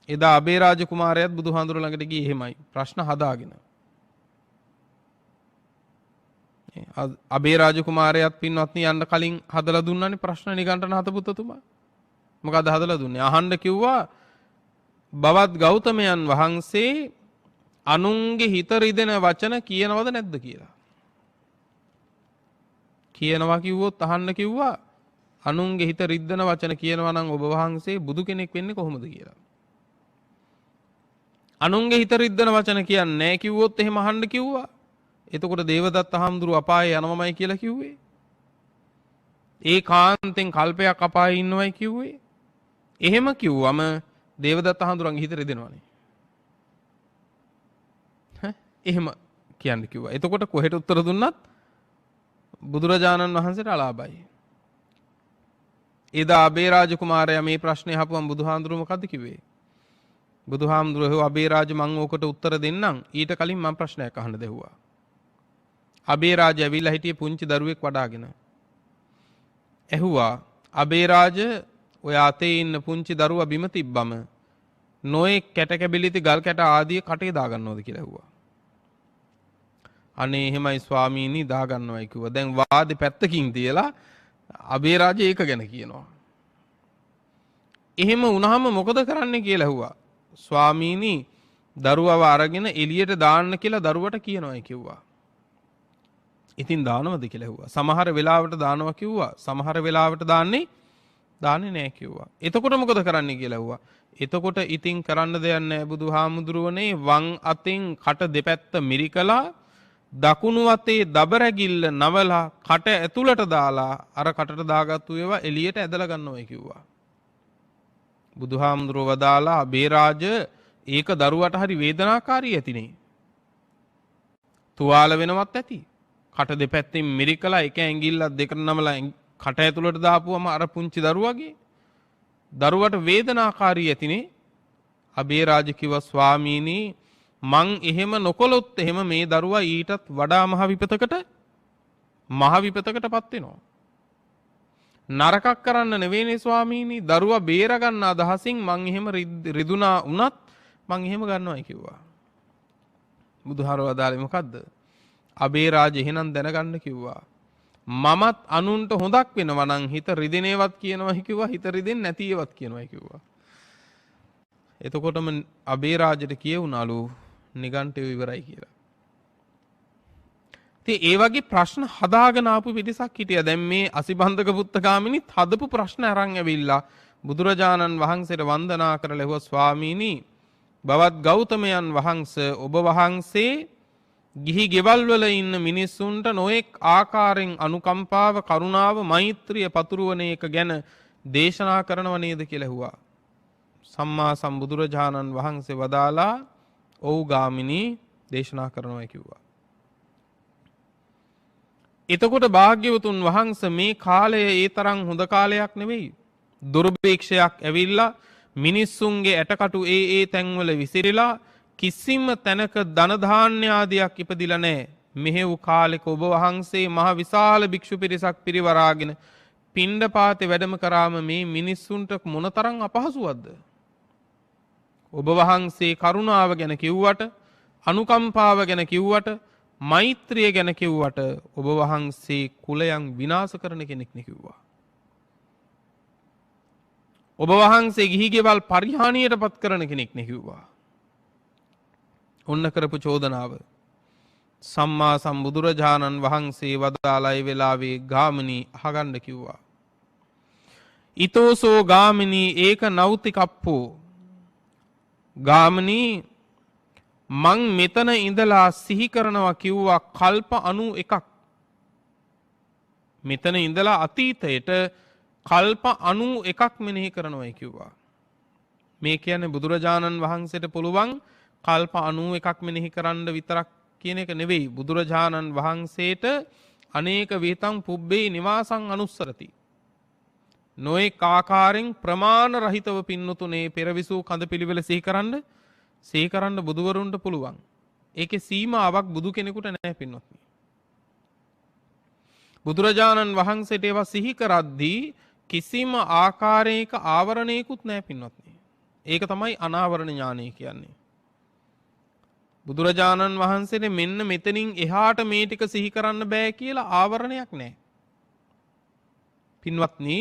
එදා අබේරාජ කුමාරයාත් බුදුහාඳුර ළඟට ගියේ එහෙමයි, ප්‍රශ්න හදාගෙන. අබේරාජ කුමාරයාත් පින්වත්නි යන්න කලින් හදලා දුන්නානේ ප්‍රශ්න නිගණ්ඨනාථ පුත්තුමා. මොකද හදලා දුන්නේ? අහන්න කිව්වා බවත් ගෞතමයන් වහන්සේ අනුන්ගේ හිත රිදෙන වචන කියනවද නැද්ද කියලා. කියනවා කිව්වොත් අහන්න කිව්වා අනුන්ගේ හිත රිද්දන වචන කියනවා නම් ඔබ වහන්සේ බුදු කෙනෙක් වෙන්නේ කොහොමද කියලා. අනුන්ගේ හිත රිද්දන වචන කියන්නේ නැහැ කිව්වොත් එහෙම අහන්න කිව්වා. එතකොට දේවදත්ත හාමුදුරුව අපායේ යනවමයි කියලා කිව්වේ. ඒ කාන්තෙන් කල්පයක් අපායේ ඉන්නවයි කිව්වේ. එහෙම කිව්වම දේවදත්ත හාමුදුරන්ගේ හිත රිදෙනවනේ. එහෙම කියන්න කිව්වා. එතකොට කොහෙට උත්තර දුන්නත් බුදුරජාණන් වහන්සේට අලාභයි. එදා අබේරාජ කුමාරයා මේ ප්‍රශ්නේ අහපුවම බුදුහාමුදුරුවෝ මොකද්ද කිව්වේ? බුදුහාමුදුරුවෝ අබේරාජ මං ඕකට උත්තර දෙන්නම්. ඊට කලින් මම ප්‍රශ්නයක් අහන්න දෙව්වා. අබේරාජ ඇවිල්ලා හිටියේ පුංචි දරුවෙක් වඩාගෙන. ඇහුවා අබේරාජ ඔය අතේ ඉන්න පුංචි දරුවා බිම තිබ්බම නොයේ කැට කැබිලිති ගල් කැට ආදී කටේ දාගන්නවද කියලා ඇහුවා. අනේ එහෙමයි ස්වාමීනි දාගන්නවයි කිව්වා. දැන් වාදේ පැත්තකින් තියලා අබේරාජ ඒක ගැන කියනවා. එහෙම වුණාම මොකද කරන්න කියලා ඇහුවා. ස්වාමීනි දරුවව අරගෙන එළියට දාන්න කියලා දරුවට කියනවායි කිව්වා. ඉතින් දානවද කියලා ඇහුවා. සමහර වෙලාවට දානවා කිව්වා. සමහර වෙලාවට දාන්නේ නැහැ කිව්වා. එතකොට මොකද කරන්න කියලා ඇහුවා. එතකොට ඉතින් කරන්න දෙයක් නැහැ බුදුහාමුදුරුවනේ. වම් අතින් කට දෙපැත්ත මිරිකලා දකුණු අතේ දබරැගිල්ල නවලා කට ඇතුළට දාලා අර කටට දාගත්තු ඒවා එළියට ඇදලා ගන්නවයි කිව්වා. බුදුහාමුදුරුව වදාලා අබේරාජ ඒක දරුවට හරි වේදනාකාරී ඇතිනේ. තුවාල වෙනවත් ඇති. කට දෙපැත්තෙන් මිරිකලා එක ඇඟිල්ලක් දෙකට නමලා කට ඇතුළට දාපුවම අර පුංචි දරුවගේ දරුවට වේදනාකාරී ඇතිනේ. අබේරාජ කිව්වා ස්වාමීනි මං එහෙම නොකොලොත් එහෙම මේ දරුවා ඊටත් වඩා මහ විපතකටපත් වෙනවා. නරකක් කරන්න නෙවෙයිනේ ස්වාමීනි දරුවා බේර ගන්න අදහසින් මං එහෙම රිදුනා වුණත් මං එහෙම ගන්නවයි කිව්වා. බුදුහාරව දාලේ මොකද්ද? අබේරාජ එහෙනම් දැනගන්න කිව්වා. මමත් අනුන්ට හොඳක් වෙනවා නම් හිත රිදෙනේවත් කියනවායි කිව්වා. හිත රිදෙන්නේ නැතිවත් කියනවායි කිව්වා. එතකොටම අබේරාජට කියවුණලු නිගණ්ඨය ඉවරයි කියලා. ඉතින් ඒ වගේ ප්‍රශ්න හදාගෙන ආපු පිටසක් හිටියා. දැන් මේ අසිබන්ධක පුත්තගාමිනිත් හදපු ප්‍රශ්න අරන් ඇවිල්ලා බුදුරජාණන් වහන්සේට වන්දනා කරලා ඇහුවා ස්වාමීනි බවත් ගෞතමයන් වහන්සේ ඔබ වහන්සේ ගිහි ගෙවල් වල ඉන්න මිනිස්සුන්ට නොඑක් ආකාරයෙන් අනුකම්පාව කරුණාව මෛත්‍රිය පතුරවන එක ගැන දේශනා කරනව නේද කියලා ඇහුවා. සම්මා සම්බුදුරජාණන් වහන්සේ වදාලා ඔව් ගාමිනී දේශනා කරනවා කිව්වා. එතකොට භාග්‍යවතුන් වහන්සේ මේ කාලය ඒ තරම් හොඳ කාලයක් නෙවෙයි. දුර්භේක්ෂයක් ඇවිල්ලා මිනිස්සුන්ගේ ඇටකටු ඒ තැන්වල විසිරිලා කිසිම තැනක ධන ධාන්‍ය ආදියක් ඉපදිලා නැහැ. මෙහෙව් කාලෙක ඔබ වහන්සේ මහ විශාල භික්ෂු පිරිසක් පිරිවරාගෙන පිණ්ඩපාතේ වැඩම කරාම මේ මිනිස්සුන්ට මොනතරම් අපහසුවක්ද? ඔබ වහන්සේ කරුණාව ගැන කිව්වට, අනුකම්පාව ගැන කිව්වට, මෛත්‍රිය ගැන කිව්වට ඔබ වහන්සේ කුලයන් විනාශ කරන කෙනෙක් නේ කිව්වා. ඔබ වහන්සේ ගිහි ගෙවල් පරිහානියටපත් කරන කෙනෙක් නේ කිව්වා. ඔන්න කරපු චෝදනාව සම්මා සම්බුදුරජාණන් වහන්සේ වදාළයි වෙලාවේ ගාමිනී අහගන්න කිව්වා. ඊතෝසෝ ගාමිනී ඒක නෞතිකප්පෝ. ගාමිනී මං මෙතන ඉඳලා සිහි කරනවා කිව්වා කල්ප 91ක්. මෙතන ඉඳලා අතීතයට කල්ප 91ක් මෙනෙහි කරනවායි කිව්වා. මේ කියන්නේ බුදුරජාණන් වහන්සේට පුළුවන් කල්ප 91ක් මෙනෙහි කරන්න විතරක් කියන එක නෙවෙයි. බුදුරජාණන් වහන්සේට අනේක වේතං පුබ්බේ නිවාසං අනුස්සරති. නොඑක ආකාරයෙන් ප්‍රමාණ රහිතව පින්නතුනේ පෙරවිසූ කඳ පිළිවෙල සිහි කරන්න බුදුවරුන්ට පුළුවන්. ඒකේ සීමාවක් බුදු කෙනෙකුට නැහැ පින්වත්නි. බුදුරජාණන් වහන්සේට ඒවා සිහි කරද්දී කිසිම ආකාරයක ආවරණයකුත් නැහැ පින්වත්නි. ඒක තමයි අනාවරණ ඥානය කියන්නේ. බුදුරජාණන් වහන්සේට මෙන්න මෙතනින් එහාට මේ ටික සිහි කරන්න බෑ කියලා ආවරණයක් නැහැ. පින්වත්නි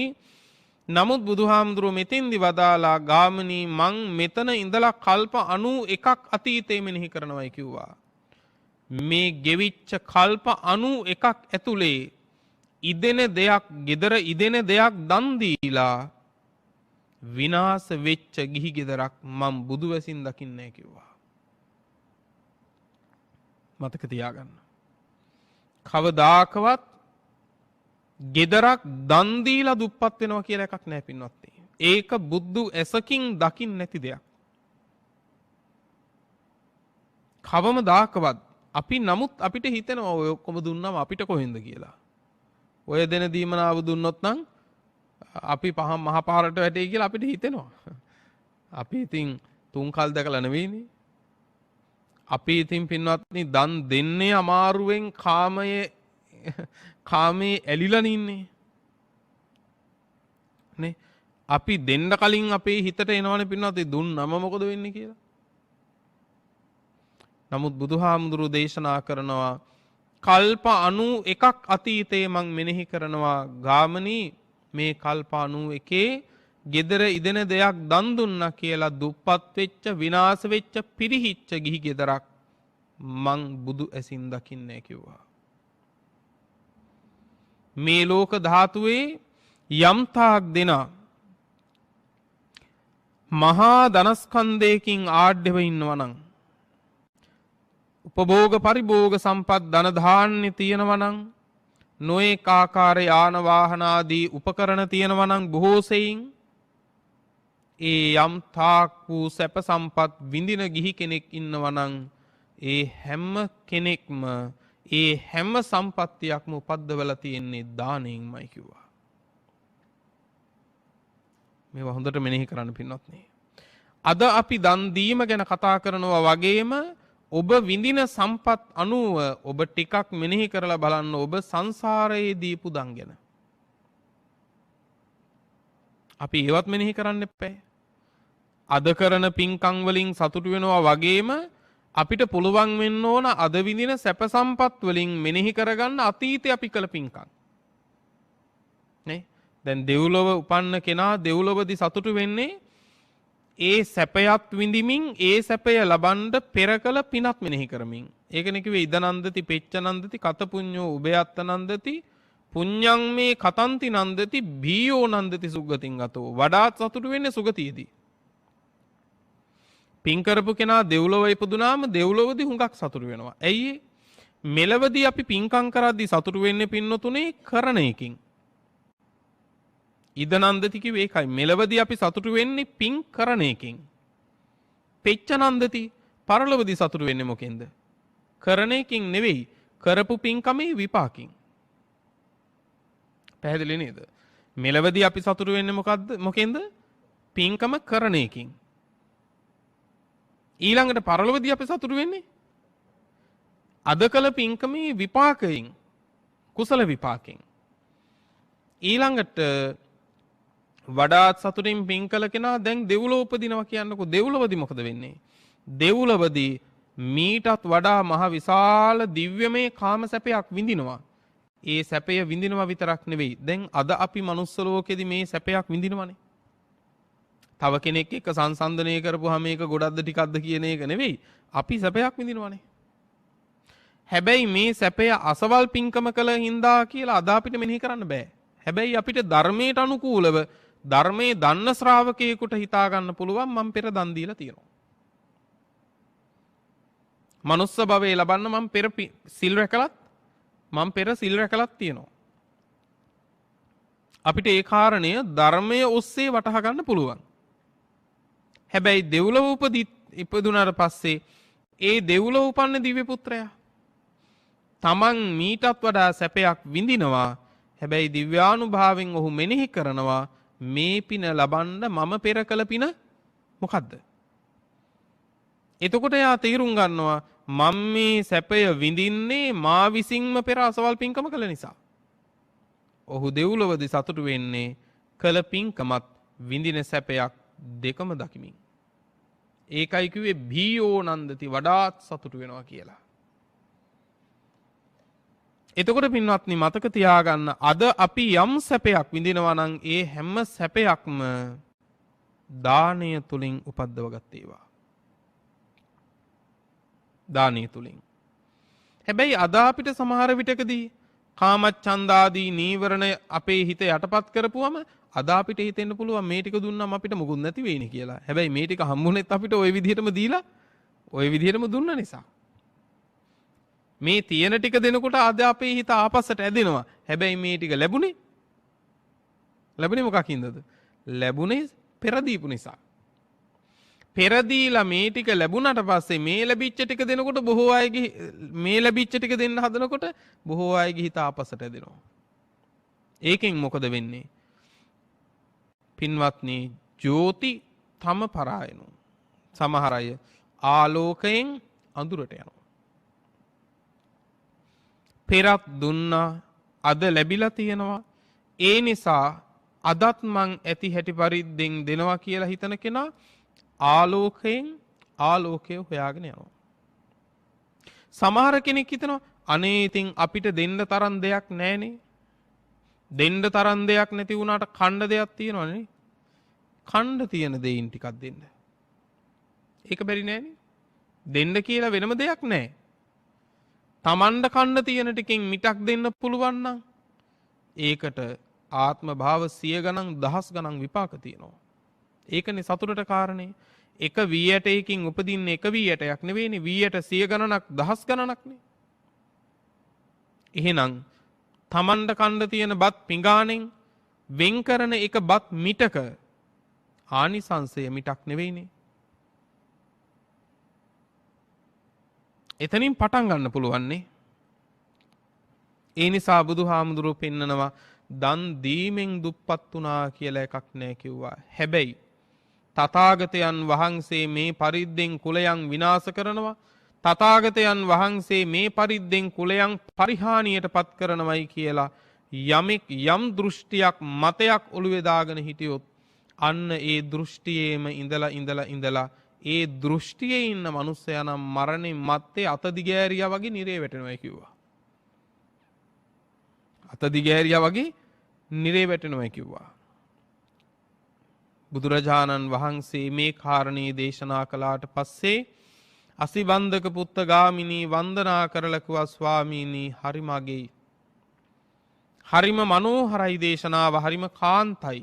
නමුත් බුදුහාමුදුරුවෝ මෙතෙන්දි වදාලා ගාමිනී මං මෙතන ඉඳලා කල්ප 91ක් අතීතේ මෙනෙහි කරනවායි කිව්වා. මේ ගෙවිච්ච කල්ප 91ක් ඇතුලේ ඉදෙන දෙයක්, gedara ඉදෙන දෙයක් දන් දීලා විනාශ වෙච්ච ගිහි ගෙදරක් මං බුදු වැසින් දකින්නේ නැහැ කිව්වා. මතක තියාගන්න. කවදාකවත් ගෙදරක් දන් දීලා දුප්පත් වෙනවා කියලා එකක් නැහැ පින්වත්නි. ඒක බුදු ඇසකින් දකින්න නැති දෙයක්. කවමදාකවත් අපි නමුත් අපිට හිතෙනවා ඔය ඔක්කොම දුන්නාම අපිට කොහෙන්ද කියලා. ඔය දෙන දීමනාව දුන්නොත් නම් අපි මහ පාරට වැටේ කියලා අපිට හිතෙනවා. අපි ඉතින් තුන් කල් දැකලා නෙවෙයිනේ. අපි ඉතින් පින්වත්නි දන් දෙන්නේ අමාරුවෙන් කාමයේ ඇලිලා ඉන්නේ නේ. අපි දෙන්න කලින් අපේ හිතට එනවනේ පින්වත්නි දුන්නම මොකද වෙන්නේ කියලා. නමුත් බුදුහාමුදුරු දේශනා කරනවා කල්ප 91ක් අතීතයේ මං මෙනෙහි කරනවා ගාමිනී මේ කල්ප 91 gedara ඉදෙන දෙයක් දන් දුන්නා කියලා දුප්පත් වෙච්ච විනාශ වෙච්ච පිරිහිච්ච ගිහි ගෙදරක් මං බුදු ඇසින් දකින්නේ කිව්වා. මේ ලෝක ධාතුවේ යම් තාක් දෙනා මහා ධනස්කන්ධයකින් ආඩ්‍යව ඉන්නවා නම් උපභෝග පරිභෝග සම්පත් ධන ධාන්‍ය තියෙනවා නම් නොඑක ආකාර යාන වාහන ආදී උපකරණ තියෙනවා නම් බොහෝ සෙයින් ඒ යම් තාක් වූ සැප සම්පත් විඳින ගිහි කෙනෙක් ඉන්නවා නම් ඒ හැම කෙනෙක්ම ඒ හැම සම්පත්තියක්ම උපද්දවලා තියෙන්නේ දාණයෙන්මයි කිව්වා. මේවා හොඳට මෙනෙහි කරන්න පින්වත්නි. අද අපි දන් දීම ගැන කතා කරනවා වගේම ඔබ විඳින සම්පත් අනුව ඔබ ටිකක් මෙනෙහි කරලා බලන්න ඔබ සංසාරයේ දීපු දන් ගැන. අපි ඒවත් මෙනෙහි කරන්න එපා. අද කරන පින්කම් වලින් සතුටු වෙනවා වගේම අපිට පුළුවන් වෙන්න ඕන අද විඳින සැප සම්පත් වලින් මෙනෙහි කරගන්න අතීතේ අපි කළ පින්කම්. නේ? දැන් දෙව්ලොව උපන්න කෙනා දෙව්ලොවදී සතුටු වෙන්නේ ඒ සැපයත් විඳිමින් ඒ සැපය ලබන්න පෙර කළ පිනත් මෙනෙහි කරමින්. ඒකනේ කිව්වේ ඉදනන්දති පෙච්චනන්දති කත පුඤ්ඤෝ උභයත්ත නන්දති පුඤ්ඤං මේ කතන්ති නන්දති බීයෝ නන්දති සුගතින් අතෝ. වඩාත් සතුටු වෙන්නේ සුගතියේදී. පින් කරපු කෙනා දෙව්ලොව ඉපදුනාම දෙව්ලොවදී හුඟක් සතුටු වෙනවා. ඇයි මෙලවදී අපි පින්කම් කරද්දී සතුටු වෙන්නේ පින්නතුනේ කරන එකකින්. ඉදනන්දති කිව්වේ ඒකයි. මෙලවදී අපි සතුටු වෙන්නේ පින් කරන එකකින්. පෙච්චනන්දති පරලොවදී සතුටු වෙන්නේ මොකෙන්ද? කරන එකකින් නෙවෙයි. කරපු පින්කමේ විපාකින්. පැහැදිලි නේද? මෙලවදී අපි සතුටු වෙන්නේ මොකෙන්ද? පින්කම කරන එකකින්. ඊළඟට පරලොවදී අපි සතුටු වෙන්නේ අද කළ පින්කමේ විපාකයෙන්, කුසල විපාකයෙන්. ඊළඟට වඩාත් සතුටින් පින් කළ කෙනා දැන් දෙව්ලොව උපදිනවා කියන්නකෝ. දෙව්ලොවදී මොකද වෙන්නේ? දෙව්ලොවදී මීටත් වඩා මහ විශාල දිව්‍යමය කාම සැපයක් විඳිනවා. ඒ සැපය විඳිනවා විතරක් නෙවෙයි. දැන් අද අපි මනුස්ස ලෝකෙදී මේ සැපයක් විඳිනවනේ. තව කෙනෙක් එක්ක සංසන්දනය කරපුවාම මේක ගොඩක්ද ටිකක්ද කියන එක නෙවෙයි. අපි සැපයක් විඳිනවනේ. හැබැයි මේ සැපය අසවල් පින්කම කළ හින්දා කියලා අද අපිට මෙනෙහි කරන්න බෑ. හැබැයි අපිට ධර්මයට අනුකූලව ධර්මයේ දන්න ශ්‍රාවකයෙකුට හිතා ගන්න පුළුවන් මම පෙර දන් දීලා තියෙනවා. මනුස්ස භවයේ ලබන්න මම පෙර සිල් රැකලත් තියෙනවා. අපිට ඒ කාරණය ධර්මයේ ඔස්සේ වටහා ගන්න පුළුවන්. හැබැයි දෙව්ලොව ඉපදුනාට පස්සේ ඒ දෙව්ලොව උපන්න දිව්‍ය පුත්‍රයා තමන් මීටත් වඩා සැපයක් විඳිනවා. හැබැයි දිව්‍යානුභාවයෙන් ඔහු මෙනෙහි කරනවා මේ පින ලබන්න මම පෙර කළ පින මොකද්ද? එතකොට එයා තීරුම් ගන්නවා මම මේ සැපය විඳින්නේ මා විසින්ම පෙර අසවල් පින්කම කළ නිසා. ඔහු දෙව්ලොවදී සතුටු වෙන්නේ කළ පින්කමත් විඳින සැපයක් දෙකම දකිමින්. ඒකයි කිව්වේ භීයෝ නන්දති වඩාත් සතුටු වෙනවා කියලා. එතකොට පින්වත්නි මතක තියාගන්න අද අපි යම් සැපයක් විඳිනවා නම් ඒ හැම සැපයක්ම දානය තුලින් උපද්දව ගත්තේවා. දානය තුලින්. හැබැයි අද අපිට සමහර විටකදී කාමච්ඡන්දාදී නීවරණ අපේ හිත යටපත් කරපුවම අද අපිට හිතෙන්න පුළුවන් මේ ටික දුන්නාම අපිට මොකුත් නැති වෙයිනේ කියලා. හැබැයි මේ ටික හම්බුනේත් අපිට ওই විදිහටම දීලා ওই විදිහටම දුන්න නිසා. මේ තියෙන ටික දෙනකොට අද අපේ හිත ආපස්සට ඇදෙනවා. හැබැයි මේ ටික ලැබුණේ මොකකින්දද? ලැබුණේ පෙර දීපු නිසා. පෙර දීලා මේ ටික ලැබුණාට පස්සේ මේ ලැබිච්ච ටික දෙනකොට බොහෝ අයගේ මේ ලැබිච්ච ටික දෙන්න හදනකොට බොහෝ අයගේ හිත ආපස්සට ඇදෙනවා. ඒකෙන් මොකද වෙන්නේ? පින්වත්නි ජෝති තම පරායනෝ. සමහර අය ආලෝකයෙන් අඳුරට යනවා. පෙරත් දුන්නා අද ලැබිලා තියෙනවා. ඒ නිසා අදත් මං ඇති හැටි පරිද්දෙන් දෙනවා කියලා හිතන කෙනා ආලෝකයෙන් ආලෝකය හොයාගෙන යනවා. සමහර කෙනෙක් හිතනවා අනේ ඉතින් අපිට දෙන්න තරම් දෙයක් නැහනේ. දෙන්න තරම් දෙයක් නැති වුණාට කන්න දෙයක් තියෙනවනේ. කණ්ඩ තියෙන දෙයින් ටිකක් දෙන්න. ඒක බැරි නෑනේ. දෙන්න කියලා වෙනම දෙයක් නෑ. තමන්ට කණ්ඩ තියෙන ටිකෙන් මිටක් දෙන්න පුළුවන් නම් ඒකට ආත්ම භාව 100 ගණන් දහස් ගණන් විපාක තියෙනවා. ඒකනේ සතුටට කාරණේ. එක වී ඇටයකින් උපදින්න එක වී ඇටයක් නෙවෙයිනේ, වී ඇට 100 ගණනක් දහස් ගණනක්නේ. එහෙනම් තමන්ට කණ්ඩ තියෙන බත් පිඟානෙන් වෙන් කරන එක බත් මිටක ආනිසංසය මිටක් නෙවෙයිනේ. එතනින් පටන් ගන්න පුළුවන්නේ. ඒ නිසා බුදුහාමුදුරුවෝ පෙන්නනවා දන් දීමෙන් දුප්පත් වුණා කියලා එකක් නෑ කිව්වා. හැබැයි තථාගතයන් වහන්සේ මේ පරිද්දෙන් කුලයන් විනාශ කරනවා. තථාගතයන් වහන්සේ මේ පරිද්දෙන් කුලයන් පරිහානියට පත් කරනවයි කියලා යමෙක් යම් දෘෂ්ටියක් මතයක් ඔළුවේ දාගෙන හිටියොත් අන්න ඒ දෘෂ්ටියේම ඉඳලා ඒ දෘෂ්ටියේ ඉන්න මිනිස්සයා නම් මරණින් මත්තේ අත දිගෑරියා වගේ නිරේ වැටෙනවා කිව්වා. අත දිගෑරියා වගේ නිරේ වැටෙනවා කිව්වා. බුදුරජාණන් වහන්සේ මේ කාරණේ දේශනා කළාට පස්සේ අසිවන්දක පුත්ත ගාමිනී වන්දනා කරලා කිව්වා ස්වාමීනි හරි මගේ. හරිම මනෝහරයි දේශනාව, හරිම කාන්තයි.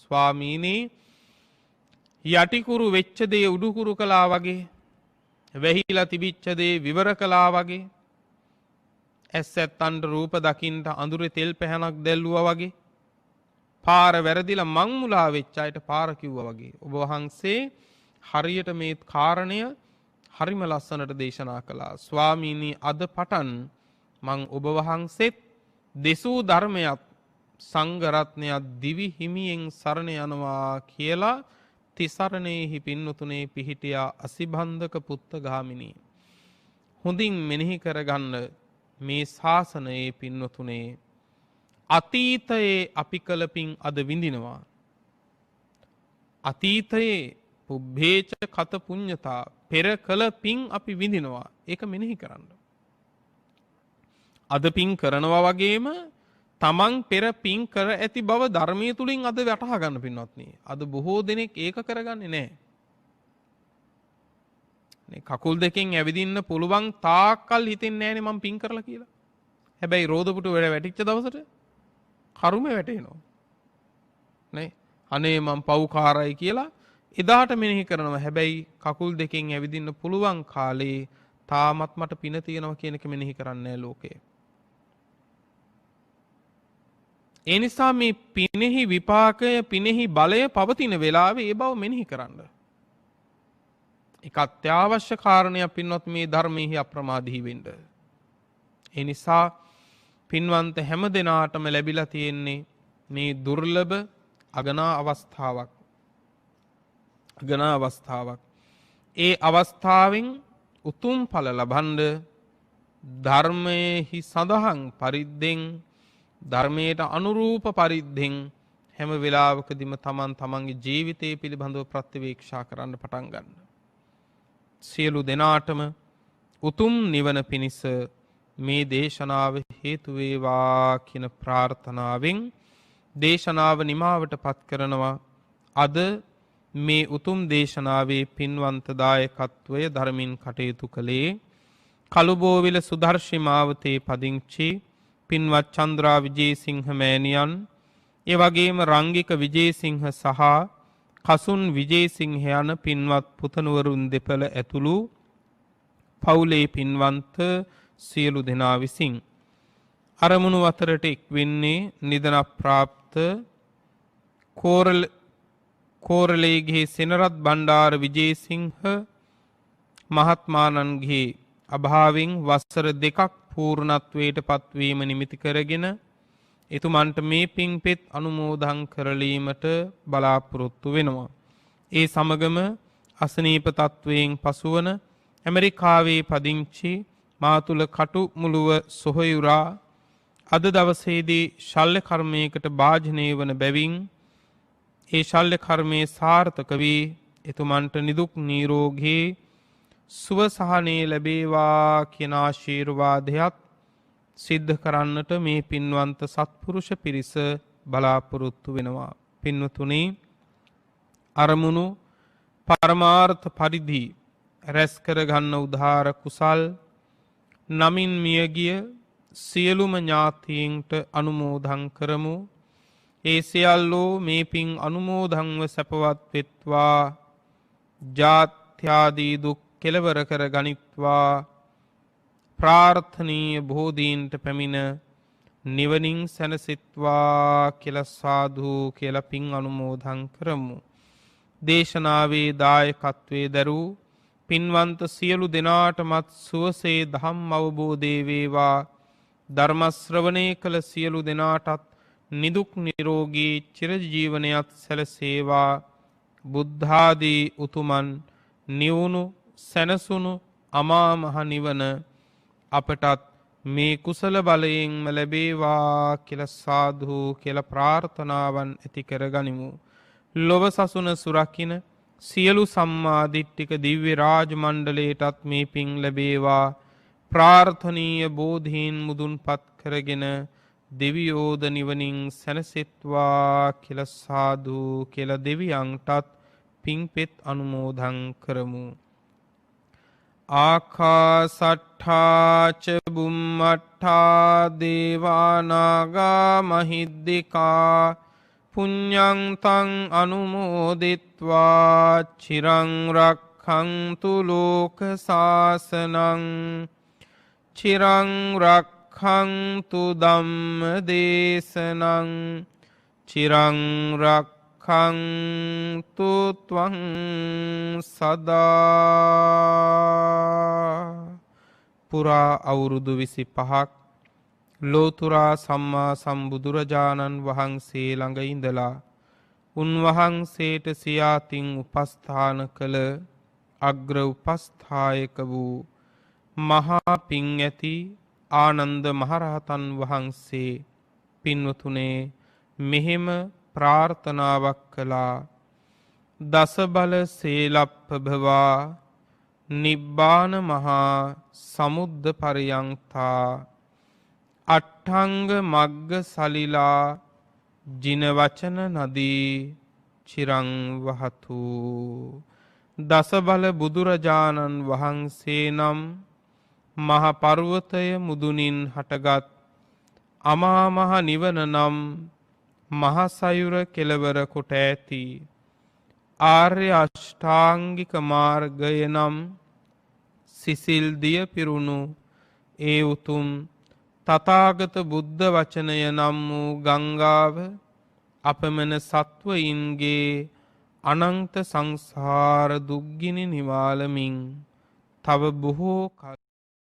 ස්වාමීනි යටිකුරු වෙච්ච දේ උඩුකුරු කළා වගේ, වැහිලා තිබිච්ච දේ විවර කළා වගේ, ඇස්සැත්තන්ට රූප දකින්ට අඳුරේ තෙල් පැහැනක් දැල්ලුවා වගේ, පාර වැරදිලා මං මුලා වෙච්ච අයට පාර කිව්වා වගේ. ඔබ වහන්සේ හරියට මේ කාරණය හරිම ලස්සනට දේශනා කළා. ස්වාමීනි අද පටන් මං ඔබ වහන්සේත් දෙසූ ධර්මයක් සංඝ රත්නයක් දිවි හිමියෙන් සරණ යනවා කියලා තිසරණේහි පින්නතුනේ පිහිටියා අසිබන්ධක පුත්ත ගාමිනී. හොඳින් මෙනෙහි කරගන්න මේ ශාසනයේ පින්නතුනේ අතීතයේ අපි කළ පින් අද විඳිනවා. අතීතයේ පුබ්බේච කත පුඤ්ඤතා පෙර කළ පින් අපි විඳිනවා. ඒක මෙනෙහි කරන්න. අද පින් කරනවා වගේම තමන් පෙර පින් කර ඇති බව ධර්මයේ තුලින් අද වටහා ගන්න පින්වත්නි. අද බොහෝ දෙනෙක් ඒක කරගන්නේ නැහැ. නේ කකුල් දෙකෙන් ඇවිදින්න පුළුවන් තාක්කල් හිතෙන්නේ නැහනේ මම පින් කරලා කියලා. හැබැයි රෝදපුට වැඩ වැටිච්ච දවසට කරුම වැටෙනවා. නේ අනේ මම පව්කාරයි කියලා එදාට මෙනෙහි කරනවා. හැබැයි කකුල් දෙකෙන් ඇවිදින්න පුළුවන් කාලේ තාමත් මට පින තියෙනවා කියන එක මෙනෙහි කරන්නේ නැහැ ලෝකේ. ඒ නිසා මේ පිනෙහි විපාකය පිනෙහි බලය පවතින වෙලාවේ ඒ බව මෙනෙහි කරන්න. ඒක අත්‍යවශ්‍ය කාරණයක් පින්වත් මේ ධර්මයේ අප්‍රමාදී වෙන්න. ඒ නිසා පින්වන්ත හැම දිනාටම ලැබිලා තියෙන්නේ මේ දුර්ලභ අගනා අවස්ථාවක්. අගනා අවස්ථාවක්. ඒ අවස්ථාවෙන් උතුම් ඵල ලබන්න ධර්මයේහි සඳහන් පරිද්දෙන් ධර්මයට අනුරූප පරිද්දෙන් හැම වෙලාවකදීම තමන්ගේ ජීවිතය පිළිබඳව ප්‍රතිවීක්ෂා කරන්න පටන් ගන්න. සියලු දෙනාටම උතුම් නිවන පිණිස මේ දේශනාව හේතු වේවා කියන ප්‍රාර්ථනාවෙන් දේශනාව නිමාවට පත් කරනවා. අද මේ උතුම් දේශනාවේ පින්වන්ත දායකත්වය ධර්මින් කටයුතු කළේ කළුබෝවිල සුදර්ශි මාවතේ පදිංචි පින්වත් චන්ද්‍රා විජේසිංහ මෑණියන්, ඒ වගේම රංගික විජේසිංහ සහ කසුන් විජේසිංහ යන පින්වත් පුතණුවරුන් දෙපළ ඇතුළු පවුලේ පින්වන්ත සියලු දෙනා විසින් අරමුණු අතරට එක් වෙන්නේ නිදන ප්‍රාප්ත කෝරළේගේ සෙනරත් බණ්ඩාර විජේසිංහ මහත්මාණන්ගේ අභාවෙන් වසර 2ක් පූර්ණත්වයට පත්වීම නිමිති කරගෙන එතුමන්ට මේ පින්පෙත් අනුමෝදන් කරලීමට බලාපොරොත්තු වෙනවා. ඒ සමගම අසනීප තත්වයෙන් පසුවන ඇමරිකාවේ පදිංචි මාතුල කටුමුළුව සොහොයුරා අද දවසේදී ශල්‍ය කර්මයකට භාජනය වන බැවින් ඒ ශල්‍ය කර්මයේ සාර්ථක වී එතුමන්ට නිදුක් නිරෝගී සුව සහනේ ලැබේවා කියන ආශිර්වාදයක් සිද්ධ කරන්නට මේ පින්වන්ත සත්පුරුෂ පිරිස බලාපොරොත්තු වෙනවා. පින්වතුනි, අරමුණු පරමාර්ථ පරිදි රැස් කරගන්න උදාර කුසල් නමින් මියගිය සියලුම ඥාතීන්ට අනුමෝදන් කරමු. ඒ සියල්ලෝ මේ පින් අනුමෝදන්ව සැපවත් වෙත්වා. ජාත්‍යාදී දුක් කෙලවර කර ගනිත්වා. ප්‍රාර්ථනීය බෝධීන්ට පැමිණ නිවනින් සැනසෙත්වා කියලා සාදු කියලා පින් අනුමෝදන් කරමු. දේශනාවේ දායකත්වයේ දරූ පින්වන්ත සියලු දෙනාටමත් සුවසේ ධම්ම අවබෝධේ වේවා. ධර්ම ශ්‍රවණය කළ සියලු දෙනාටත් නිදුක් නිරෝගී චිරජීවනයත් සැලසේවා. බුද්ධාදී උතුමන් නිවුණු සැනසුණු අමා මහ නිවන අපටත් මේ කුසල බලයෙන්ම ලැබේවා කියලා සාදු කියලා ප්‍රාර්ථනාවන් ඇති කරගනිමු. ලොව සසුන සුරකින්න සියලු සම්මා දිට්ඨික දිව්‍ය රාජ මණ්ඩලයටත් මේ පින් ලැබේවා. ප්‍රාර්ථනීය බෝධීන් මුදුන්පත් කරගෙන දෙවියෝද නිවනින් සැනසෙත්වා කියලා සාදු කියලා දෙවියන්ටත් පින්පෙත් අනුමෝදන් කරමු. ආකාසට්ඨා ච බුම්මට්ඨා දේවානාගා මහිද්దికා පුඤ්ඤං තං අනුමෝදිත්වා චිරං රක්ඛන්තු ලෝක සාසනං චිරං රක්ඛන්තු ධම්ම දේශනං චිරං රක්ඛන්තු ත්වං සදා. පුරා අවුරුදු 25ක් ලෝතුරා සම්මා සම්බුදුරජාණන් වහන්සේ ළඟ ඉඳලා උන්වහන්සේට සියාතින් උපස්ථාන කළ අග්‍ර උපස්ථායක වූ මහා පිං ඇති ආනන්ද මහරහතන් වහන්සේ පින්වතුනේ මෙහෙම ප්‍රාර්ථනාවක් කළා. දස බල සේලප්පභවා නිබ්බාන මහා සමුද්ද පරියංතා අට්ඨංග මග්ග සලිලා ජින වචන නදී චිරං වහතු. දස බල බුදුරජාණන් වහන්සේ නම් මහ පර්වතය මුදුනින් හටගත් අමා මහ නිවන නම් මහ සයුර කෙළවර කොට ඇති ආර්ය අෂ්ටාංගික මාර්ගය නම් සිසිල් දිය පිරුණු ඒ උතුම් තථාගත බුද්ධ වචනය නම් වූ ගංගාව අපමණ සත්වයින්ගේ අනන්ත සංසාර දුක්ගිනි නිවාලමින් තව බොහෝ කල